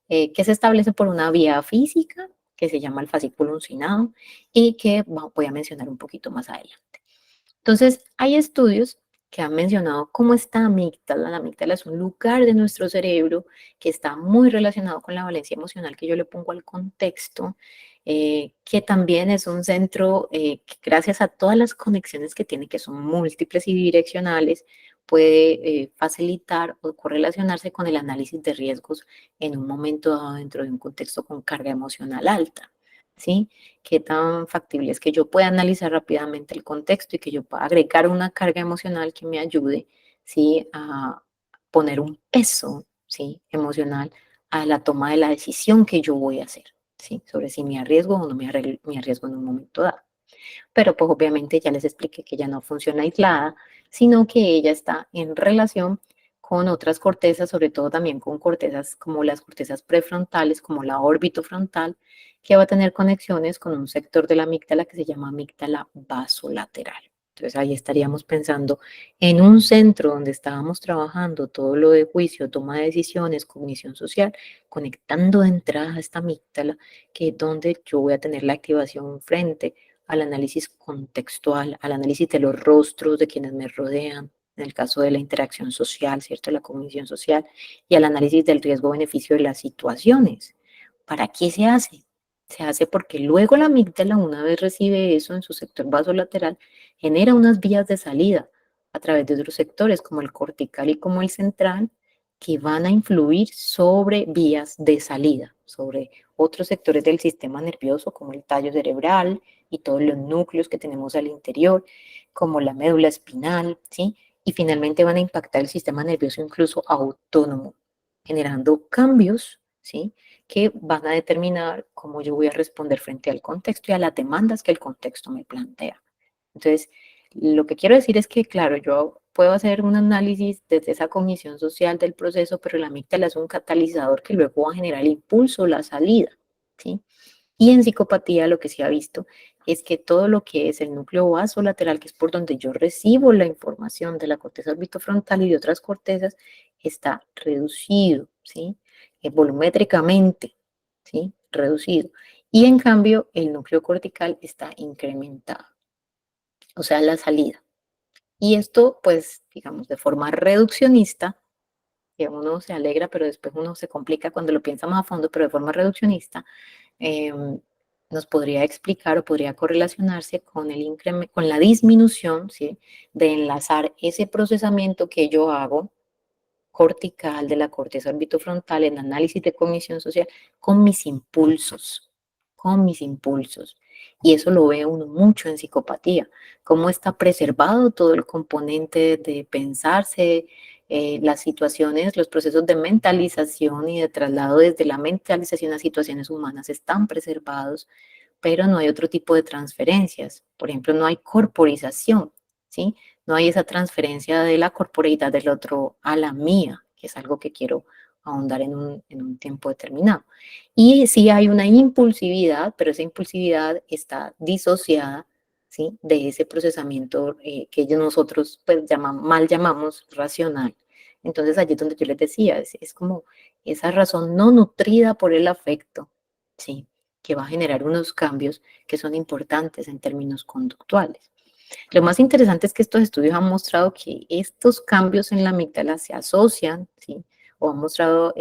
que se establece por una vía física que se llama el fascículo uncinado y que voy a mencionar un poquito más adelante. Entonces, hay estudios que han mencionado cómo esta amígdala, la amígdala es un lugar de nuestro cerebro que está muy relacionado con la valencia emocional que yo le pongo al contexto, que también es un centro que gracias a todas las conexiones que tiene, que son múltiples y bidireccionales, puede facilitar o correlacionarse con el análisis de riesgos en un momento dado dentro de un contexto con carga emocional alta, ¿sí? Qué tan factible es que yo pueda analizar rápidamente el contexto y que yo pueda agregar una carga emocional que me ayude, ¿sí? A poner un peso, ¿sí? Emocional a la toma de la decisión que yo voy a hacer, ¿sí? Sobre si me arriesgo o no me arriesgo en un momento dado. Pero pues obviamente ya les expliqué que ella no funciona aislada, sino que ella está en relación con otras cortezas, sobre todo también con cortezas como las cortezas prefrontales, como la orbitofrontal, que va a tener conexiones con un sector de la amígdala que se llama amígdala basolateral. Entonces ahí estaríamos pensando en un centro donde estábamos trabajando todo lo de juicio, toma de decisiones, cognición social, conectando de entrada a esta amígdala, que es donde yo voy a tener la activación frente al análisis contextual, al análisis de los rostros de quienes me rodean, en el caso de la interacción social, ¿cierto? La cognición social, y al análisis del riesgo-beneficio de las situaciones. ¿Para qué se hace? Se hace porque luego la amígdala, una vez recibe eso en su sector vasolateral, genera unas vías de salida a través de otros sectores, como el cortical y como el central, que van a influir sobre vías de salida, sobre otros sectores del sistema nervioso, como el tallo cerebral, y todos los núcleos que tenemos al interior, como la médula espinal, ¿sí? Y finalmente van a impactar el sistema nervioso incluso autónomo, generando cambios, ¿sí? Que van a determinar cómo yo voy a responder frente al contexto y a las demandas que el contexto me plantea. Entonces, lo que quiero decir es que, claro, yo puedo hacer un análisis desde esa cognición social del proceso, pero la amígdala es un catalizador que luego va a generar el impulso, la salida, ¿sí? Y en psicopatía lo que se ha visto es que todo lo que es el núcleo basolateral, que es por donde yo recibo la información de la corteza orbitofrontal y de otras cortezas, está reducido, ¿sí? Volumétricamente, ¿sí? Reducido. Y en cambio, el núcleo cortical está incrementado, o sea, la salida. Y esto, pues, digamos, de forma reduccionista, que uno se alegra, pero después uno se complica cuando lo piensa más a fondo, pero de forma reduccionista, eh, nos podría explicar o podría correlacionarse con, con la disminución, ¿sí? De enlazar ese procesamiento que yo hago cortical de la corteza orbitofrontal en análisis de cognición social con mis impulsos, con mis impulsos. Y eso lo ve uno mucho en psicopatía, cómo está preservado todo el componente de pensarse, las situaciones, los procesos de mentalización y de traslado desde la mentalización a situaciones humanas están preservados, pero no hay otro tipo de transferencias. Por ejemplo, no hay corporización, ¿sí? No hay esa transferencia de la corporeidad del otro a la mía, que es algo que quiero ahondar en un tiempo determinado. Y sí hay una impulsividad, pero esa impulsividad está disociada, ¿sí? De ese procesamiento que nosotros pues, mal llamamos racional. Entonces allí es donde yo les decía, es como esa razón no nutrida por el afecto, ¿sí? Que va a generar unos cambios que son importantes en términos conductuales. Lo más interesante es que estos estudios han mostrado que estos cambios en la amígdala se asocian, ¿sí? O han mostrado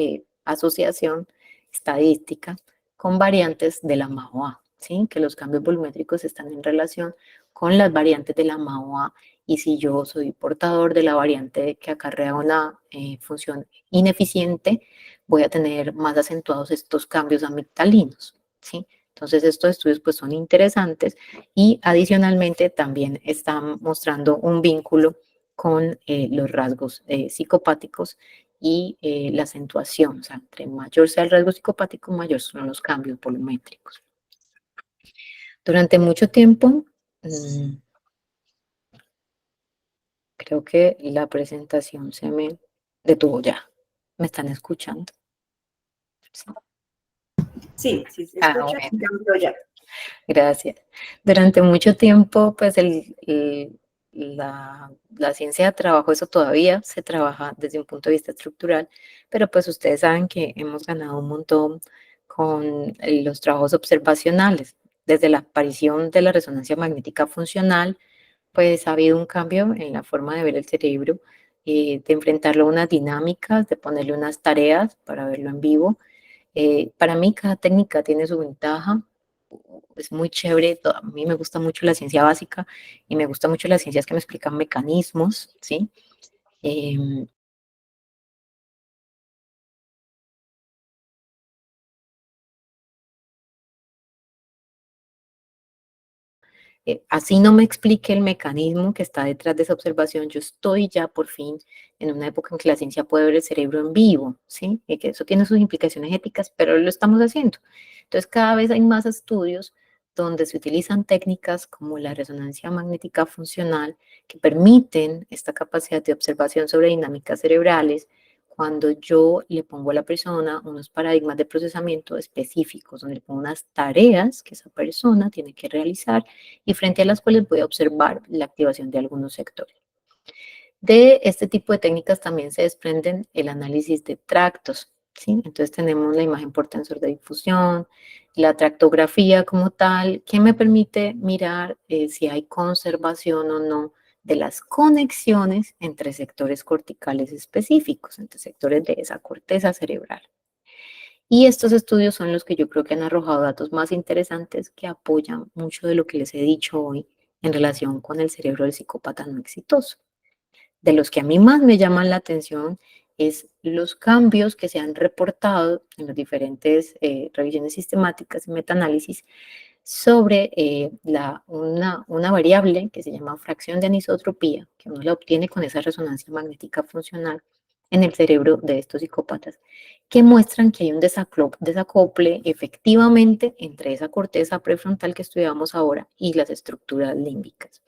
asociación estadística con variantes de la MAOA, ¿sí? Que los cambios volumétricos están en relación con las variantes de la MAOA y si yo soy portador de la variante que acarrea una función ineficiente, voy a tener más acentuados estos cambios amigdalinos, ¿sí? Entonces estos estudios pues son interesantes y adicionalmente también están mostrando un vínculo con los rasgos psicopáticos y la acentuación. O sea, entre mayor sea el rasgo psicopático, mayor son los cambios volumétricos. Durante mucho tiempo, creo que la presentación se me detuvo ya. ¿Me están escuchando? Sí, sí se Ah, escucha. bueno. Ya. Gracias. Durante mucho tiempo, pues la ciencia de trabajo, eso todavía se trabaja desde un punto de vista estructural, pero pues ustedes saben que hemos ganado un montón con los trabajos observacionales. Desde la aparición de la resonancia magnética funcional, pues ha habido un cambio en la forma de ver el cerebro, de enfrentarlo a unas dinámicas, de ponerle unas tareas para verlo en vivo. Para mí cada técnica tiene su ventaja, es muy chévere, a mí me gusta mucho la ciencia básica y me gusta mucho las ciencias que me explican mecanismos, ¿sí? Eh, Así no me explique el mecanismo que está detrás de esa observación, yo estoy ya por fin en una época en que la ciencia puede ver el cerebro en vivo, ¿sí? Y que eso tiene sus implicaciones éticas, pero lo estamos haciendo. Entonces, cada vez hay más estudios donde se utilizan técnicas como la resonancia magnética funcional que permiten esta capacidad de observación sobre dinámicas cerebrales cuando yo le pongo a la persona unos paradigmas de procesamiento específicos, donde le pongo unas tareas que esa persona tiene que realizar y frente a las cuales voy a observar la activación de algunos sectores. De este tipo de técnicas también se desprenden el análisis de tractos, ¿sí? Entonces tenemos la imagen por tensor de difusión, la tractografía como tal, que me permite mirar si hay conservación o no de las conexiones entre sectores corticales específicos, entre sectores de esa corteza cerebral. Y estos estudios son los que yo creo que han arrojado datos más interesantes que apoyan mucho de lo que les he dicho hoy en relación con el cerebro del psicópata no exitoso. De los que a mí más me llaman la atención es los cambios que se han reportado en las diferentes revisiones sistemáticas y metaanálisis sobre una variable que se llama fracción de anisotropía, que uno la obtiene con esa resonancia magnética funcional en el cerebro de estos psicópatas que muestran que hay un desacople efectivamente entre esa corteza prefrontal que estudiamos ahora y las estructuras límbicas.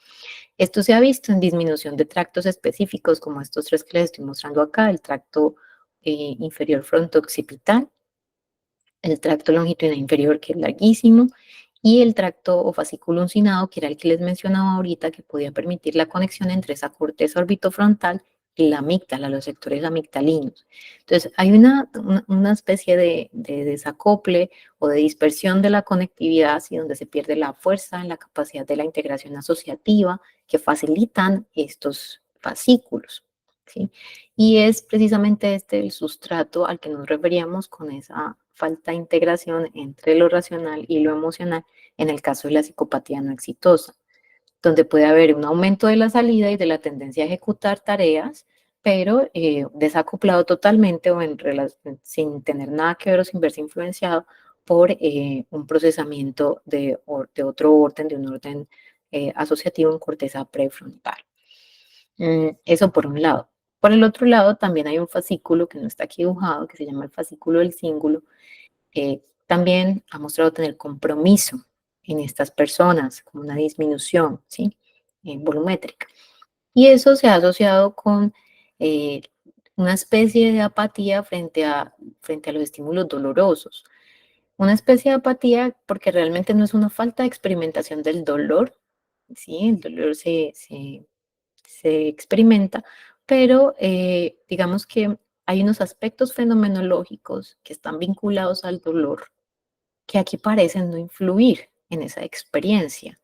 Esto se ha visto en disminución de tractos específicos como estos tres que les estoy mostrando acá, el tracto inferior fronto-occipital, el tracto longitudinal inferior, que es larguísimo, y el tracto o fascículo uncinado, que era el que les mencionaba ahorita, que podía permitir la conexión entre esa corteza orbitofrontal y la amígdala, los sectores amigdalinos. Entonces, hay una especie de desacople o de dispersión de la conectividad, así donde se pierde la fuerza, la capacidad de la integración asociativa, que facilitan estos fascículos, ¿sí? Y es precisamente este el sustrato al que nos referíamos con esa falta de integración entre lo racional y lo emocional en el caso de la psicopatía no exitosa, donde puede haber un aumento de la salida y de la tendencia a ejecutar tareas, pero desacoplado totalmente o sin tener nada que ver o sin verse influenciado por un procesamiento de otro orden, de un orden asociativo en corteza prefrontal. Eso por un lado. Por el otro lado, también hay un fascículo que no está aquí dibujado, que se llama el fascículo del cíngulo, que también ha mostrado tener compromiso en estas personas, como una disminución, ¿sí? Volumétrica. Y eso se ha asociado con eh, una especie de apatía frente a los estímulos dolorosos. Una especie de apatía porque realmente no es una falta de experimentación del dolor, ¿sí? El dolor se experimenta, pero digamos que hay unos aspectos fenomenológicos que están vinculados al dolor que aquí parecen no influir en esa experiencia.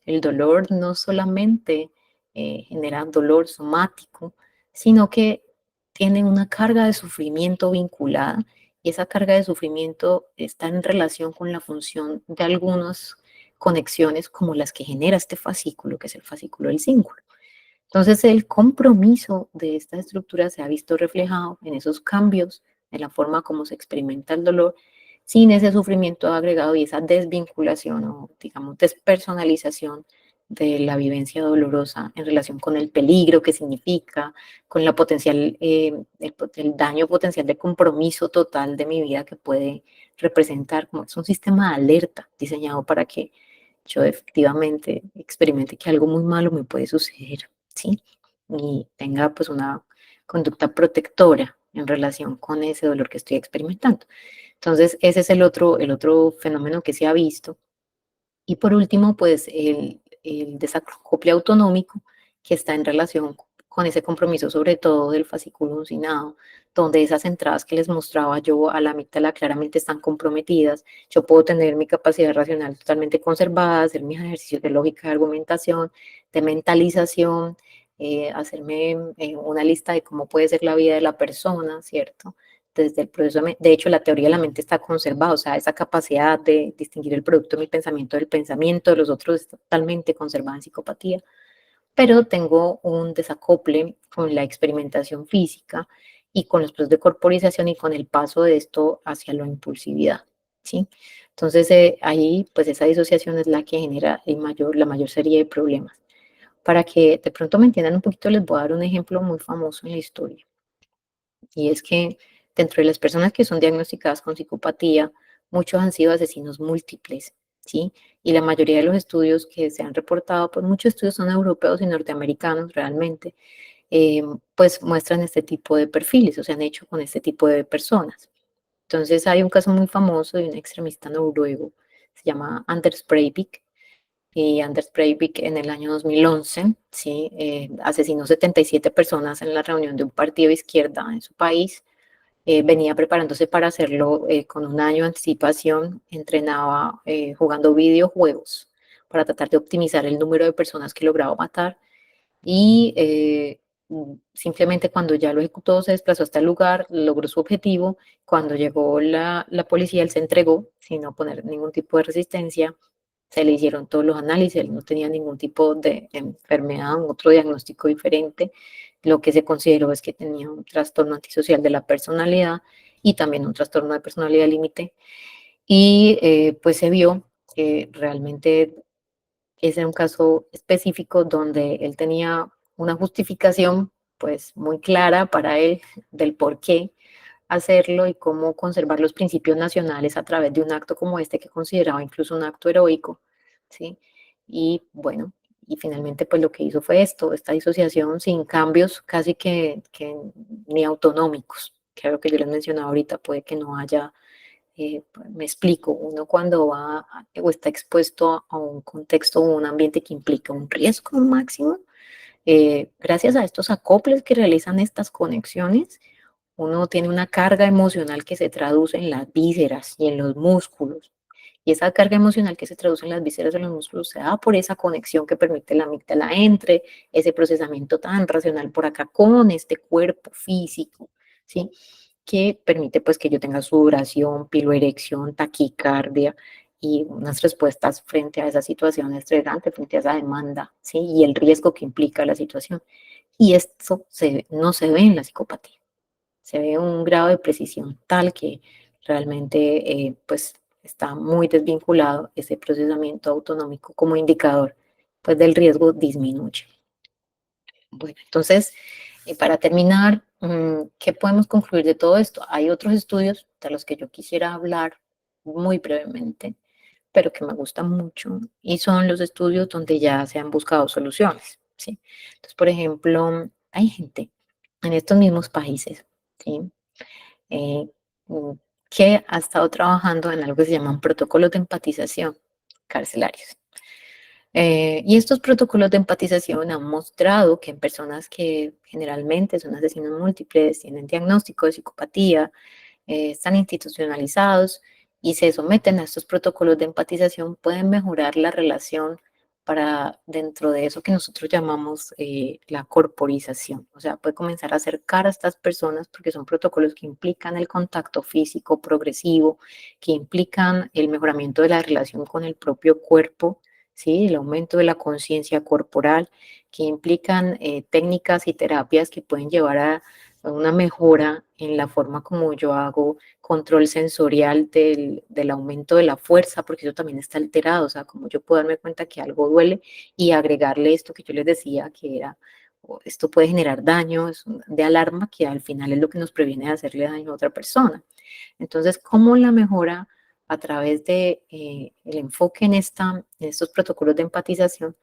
El dolor no solamente genera dolor somático, sino que tiene una carga de sufrimiento vinculada y esa carga de sufrimiento está en relación con la función de algunas conexiones como las que genera este fascículo, que es el fascículo del cíngulo. Entonces, el compromiso de esta estructura se ha visto reflejado en esos cambios, en la forma como se experimenta el dolor, sin ese sufrimiento agregado y esa desvinculación o, digamos, despersonalización de la vivencia dolorosa en relación con el peligro que significa, con la potencial, el daño potencial de compromiso total de mi vida que puede representar, como es un sistema de alerta diseñado para que yo efectivamente experimente que algo muy malo me puede suceder, ¿sí? Y tenga pues una conducta protectora en relación con ese dolor que estoy experimentando. Entonces, ese es el otro fenómeno que se ha visto. Y por último, pues el desacople autonómico que está en relación con ese compromiso, sobre todo del fascículo uncinado, donde esas entradas que les mostraba yo a la amígdala claramente están comprometidas. Yo puedo tener mi capacidad racional totalmente conservada, hacer mis ejercicios de lógica de argumentación, de mentalización, hacerme una lista de cómo puede ser la vida de la persona, ¿cierto? Desde el proceso, de hecho, la teoría de la mente está conservada, o sea, esa capacidad de distinguir el producto de mi pensamiento del pensamiento de los otros está totalmente conservada en psicopatía, pero tengo un desacople con la experimentación física y con los procesos de corporización y con el paso de esto hacia la impulsividad, ¿sí? Entonces, ahí, pues esa disociación es la que genera la mayor serie de problemas. Para que de pronto me entiendan un poquito, les voy a dar un ejemplo muy famoso en la historia. Y es que dentro de las personas que son diagnosticadas con psicopatía, muchos han sido asesinos múltiples, ¿sí? Y la mayoría de los estudios que se han reportado, pues muchos estudios son europeos y norteamericanos realmente, pues muestran este tipo de perfiles o se han hecho con este tipo de personas. Entonces hay un caso muy famoso de un extremista noruego, se llama Anders Breivik, y Anders Breivik en el año 2011, ¿sí? Asesinó 77 personas en la reunión de un partido de izquierda en su país. Venía preparándose para hacerlo con un año de anticipación, entrenaba jugando videojuegos para tratar de optimizar el número de personas que lograba matar y simplemente cuando ya lo ejecutó se desplazó hasta el lugar, logró su objetivo. Cuando llegó la policía, él se entregó sin oponer ningún tipo de resistencia. Se le hicieron todos los análisis, él no tenía ningún tipo de enfermedad, otro diagnóstico diferente. Lo que se consideró es que tenía un trastorno antisocial de la personalidad y también un trastorno de personalidad límite. Y pues se vio que realmente ese era un caso específico donde él tenía una justificación pues muy clara para él del por qué hacerlo y cómo conservar los principios nacionales a través de un acto como este que consideraba incluso un acto heroico, ¿sí? Y bueno, y finalmente pues lo que hizo fue esto, esta disociación sin cambios casi que ni autonómicos, que es lo que yo les mencionaba ahorita, puede que no haya, me explico, uno cuando va o está expuesto a un contexto o un ambiente que implica un riesgo máximo, gracias a estos acoples que realizan estas conexiones, uno tiene una carga emocional que se traduce en las vísceras y en los músculos. Y esa carga emocional que se traduce en las vísceras y en los músculos se da por esa conexión que permite la amígdala entre ese procesamiento tan racional por acá con este cuerpo físico, ¿sí? Que permite pues que yo tenga sudoración, piloerección, taquicardia y unas respuestas frente a esa situación estresante, frente a esa demanda, ¿sí? Y el riesgo que implica la situación. Y esto no se ve en la psicopatía. Se ve un grado de precisión tal que realmente pues está muy desvinculado ese procesamiento autonómico como indicador pues del riesgo disminuye. Bueno, entonces, para terminar, ¿qué podemos concluir de todo esto? Hay otros estudios de los que yo quisiera hablar muy brevemente, pero que me gustan mucho, y son los estudios donde ya se han buscado soluciones, ¿sí? Entonces, por ejemplo, hay gente en estos mismos países, ¿sí? eh, mm, que ha estado trabajando en algo que se llaman protocolos de empatización carcelarios. Y estos protocolos de empatización han mostrado que en personas que generalmente son asesinos múltiples, tienen diagnóstico de psicopatía, están institucionalizados y se someten a estos protocolos de empatización, pueden mejorar la relación para dentro de eso que nosotros llamamos la corporización. O sea, puede comenzar a acercar a estas personas porque son protocolos que implican el contacto físico progresivo, que implican el mejoramiento de la relación con el propio cuerpo, ¿sí? El aumento de la conciencia corporal, que implican técnicas y terapias que pueden llevar a una mejora en la forma como yo hago control sensorial del aumento de la fuerza, porque eso también está alterado, o sea, como yo puedo darme cuenta que algo duele y agregarle esto que yo les decía, que era, esto puede generar daño, es de alarma, que al final es lo que nos previene de hacerle daño a otra persona. Entonces, ¿cómo la mejora a través de el enfoque en estos protocolos de empatización?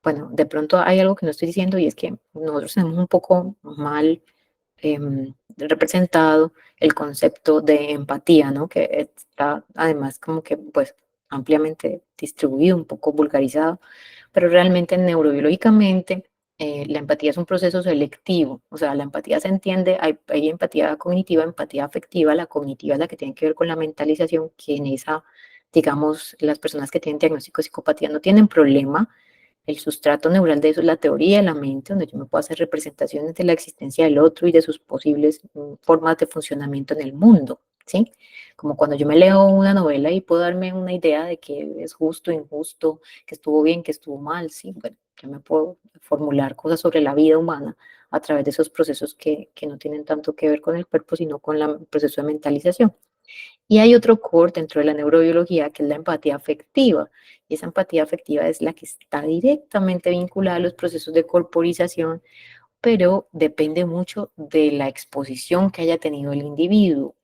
Bueno, de pronto hay algo que no estoy diciendo y es que nosotros tenemos un poco mal representado el concepto de empatía, ¿no? Que está además como que pues ampliamente distribuido, un poco vulgarizado, pero realmente neurobiológicamente la empatía es un proceso selectivo, o sea, la empatía se entiende, hay empatía cognitiva, empatía afectiva, la cognitiva es la que tiene que ver con la mentalización, que en esa, digamos, las personas que tienen diagnóstico de psicopatía no tienen problema. El sustrato neural de eso es la teoría de la mente, donde yo me puedo hacer representaciones de la existencia del otro y de sus posibles formas de funcionamiento en el mundo, ¿sí? Como cuando yo me leo una novela y puedo darme una idea de que es justo, injusto, que estuvo bien, que estuvo mal, ¿sí? Bueno, yo me puedo formular cosas sobre la vida humana a través de esos procesos que no tienen tanto que ver con el cuerpo, sino con el proceso de mentalización. Y hay otro core dentro de la neurobiología que es la empatía afectiva. Y esa empatía afectiva es la que está directamente vinculada a los procesos de corporización, pero depende mucho de la exposición que haya tenido el individuo.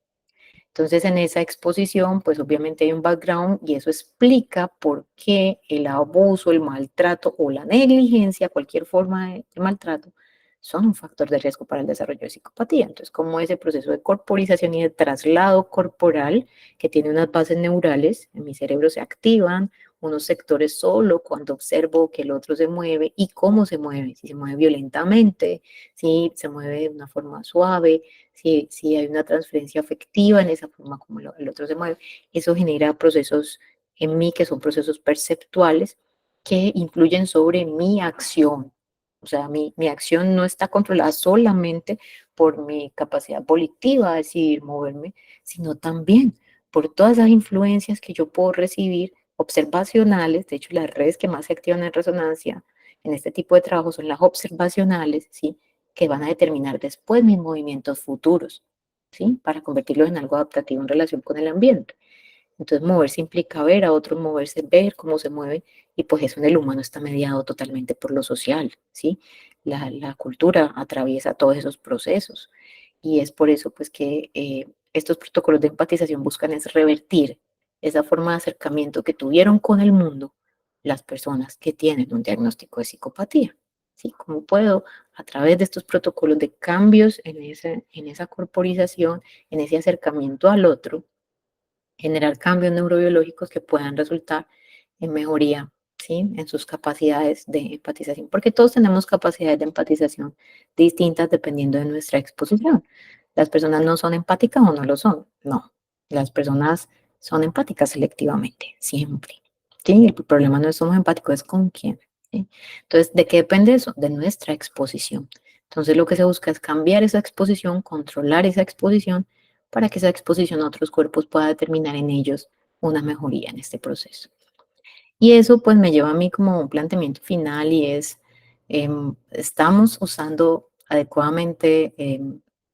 Entonces, en esa exposición, pues obviamente hay un background y eso explica por qué el abuso, el maltrato o la negligencia, cualquier forma de maltrato, son un factor de riesgo para el desarrollo de psicopatía. Entonces, como ese proceso de corporización y de traslado corporal, que tiene unas bases neurales, en mi cerebro se activan unos sectores solo cuando observo que el otro se mueve y cómo se mueve, si se mueve violentamente, si se mueve de una forma suave, si hay una transferencia afectiva en esa forma como el otro se mueve, eso genera procesos en mí que son procesos perceptuales que influyen sobre mi acción. O sea, mi acción no está controlada solamente por mi capacidad volitiva de decidir moverme, sino también por todas esas influencias que yo puedo recibir observacionales. De hecho, las redes que más se activan en resonancia en este tipo de trabajo son las observacionales, ¿sí? Que van a determinar después mis movimientos futuros, ¿sí? Para convertirlos en algo adaptativo en relación con el ambiente. Entonces, moverse implica ver a otros moverse, ver cómo se mueve, y pues eso en el humano está mediado totalmente por lo social, ¿sí? La cultura atraviesa todos esos procesos. y es por eso pues que estos protocolos de empatización buscan es revertir esa forma de acercamiento que tuvieron con el mundo las personas que tienen un diagnóstico de psicopatía. ¿Sí? ¿Cómo puedo, a través de estos protocolos de cambios en esa corporización, en ese acercamiento al otro, generar cambios neurobiológicos que puedan resultar en mejoría, ¿sí? En sus capacidades de empatización, porque todos tenemos capacidades de empatización distintas dependiendo de nuestra exposición. Las personas no son empáticas o no lo son, no. Las personas son empáticas selectivamente, siempre. ¿Sí? El problema no es somos empáticos, es con quién. ¿Sí? Entonces, ¿de qué depende eso? De nuestra exposición. Entonces, lo que se busca es cambiar esa exposición, controlar esa exposición para que esa exposición a otros cuerpos pueda determinar en ellos una mejoría en este proceso. Y eso pues me lleva a mí como un planteamiento final y es, estamos usando adecuadamente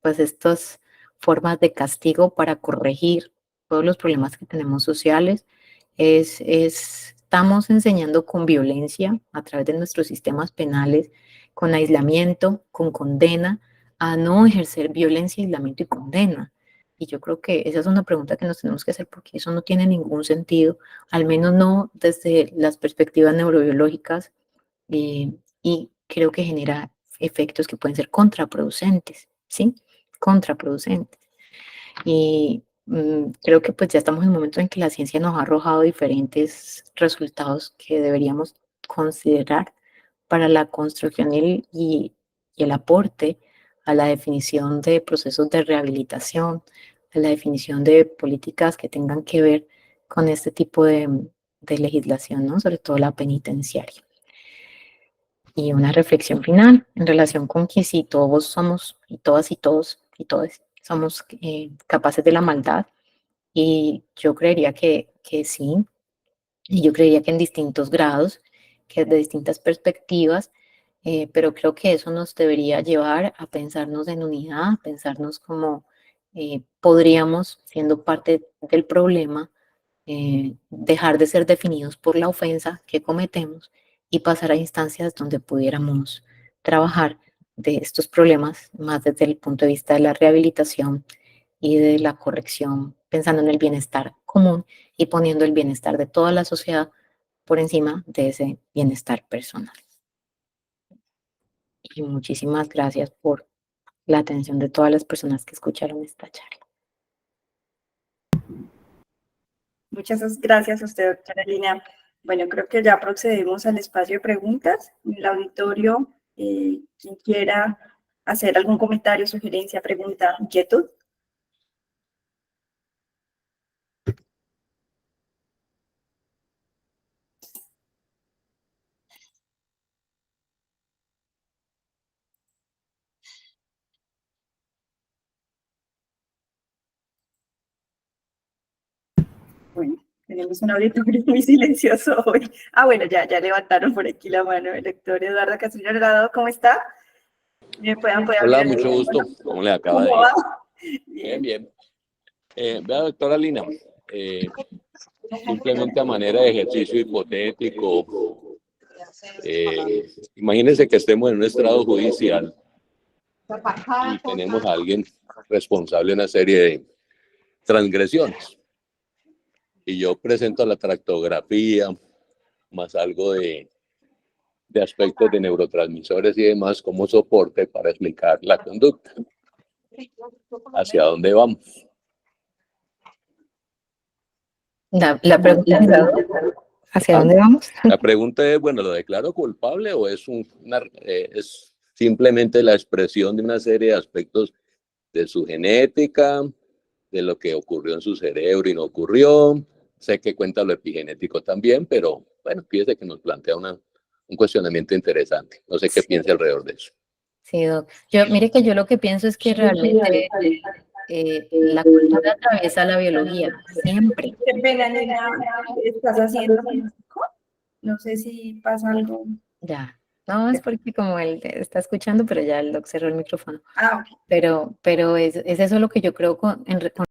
pues estas formas de castigo para corregir todos los problemas que tenemos sociales. Estamos enseñando con violencia a través de nuestros sistemas penales, con aislamiento, con condena, a no ejercer violencia, aislamiento y condena. Y yo creo que esa es una pregunta que nos tenemos que hacer porque eso no tiene ningún sentido, al menos no desde las perspectivas neurobiológicas, y creo que genera efectos que pueden ser contraproducentes, ¿sí? Contraproducentes. Y creo que pues ya estamos en un momento en que la ciencia nos ha arrojado diferentes resultados que deberíamos considerar para la construcción y el aporte a la definición de procesos de rehabilitación, a la definición de políticas que tengan que ver con este tipo de legislación, ¿no? Sobre todo la penitenciaria. Y una reflexión final en relación con que si todos somos, y todas y todos, y todos somos capaces de la maldad, y yo creería que sí, y yo creería que en distintos grados, que de distintas perspectivas, pero creo que eso nos debería llevar a pensarnos en unidad, a pensarnos como podríamos, siendo parte del problema, dejar de ser definidos por la ofensa que cometemos y pasar a instancias donde pudiéramos trabajar de estos problemas más desde el punto de vista de la rehabilitación y de la corrección, pensando en el bienestar común y poniendo el bienestar de toda la sociedad por encima de ese bienestar personal. Y muchísimas gracias por la atención de todas las personas que escucharon esta charla. Muchas gracias a usted, doctora Lina. Bueno, creo que ya procedemos al espacio de preguntas. En el auditorio, quien quiera hacer algún comentario, sugerencia, pregunta, inquietud. Bueno, tenemos un auditorio muy silencioso hoy. Ah, bueno, ya levantaron por aquí la mano el doctor Eduardo Castillo Delgado. ¿Cómo está? Hola, mucho gusto. ¿Cómo le acaba de ir? Va? Bien, bien. Vea, doctora Lina, simplemente a manera de ejercicio hipotético, imagínense que estemos en un estrado judicial y tenemos a alguien responsable de una serie de transgresiones. Y yo presento la tractografía, más algo de aspectos de neurotransmisores y demás como soporte para explicar la conducta. ¿Hacia dónde vamos? La pregunta es, ¿hacia dónde vamos? La pregunta es, bueno, ¿lo declaro culpable o es, es simplemente la expresión de una serie de aspectos de su genética, de lo que ocurrió en su cerebro y no ocurrió? Sé que cuenta lo epigenético también, pero bueno, fíjese que nos plantea un cuestionamiento interesante. No sé qué piensa alrededor de eso. Sí, Doc. Mire que yo lo que pienso es que realmente la cultura atraviesa la biología, siempre. Qué pena, Lina, ¿estás haciendo? No sé si pasa algo. Ya. No, es porque como él está escuchando, pero ya el Doc cerró el micrófono. Ah, ok. Pero es eso lo que yo creo con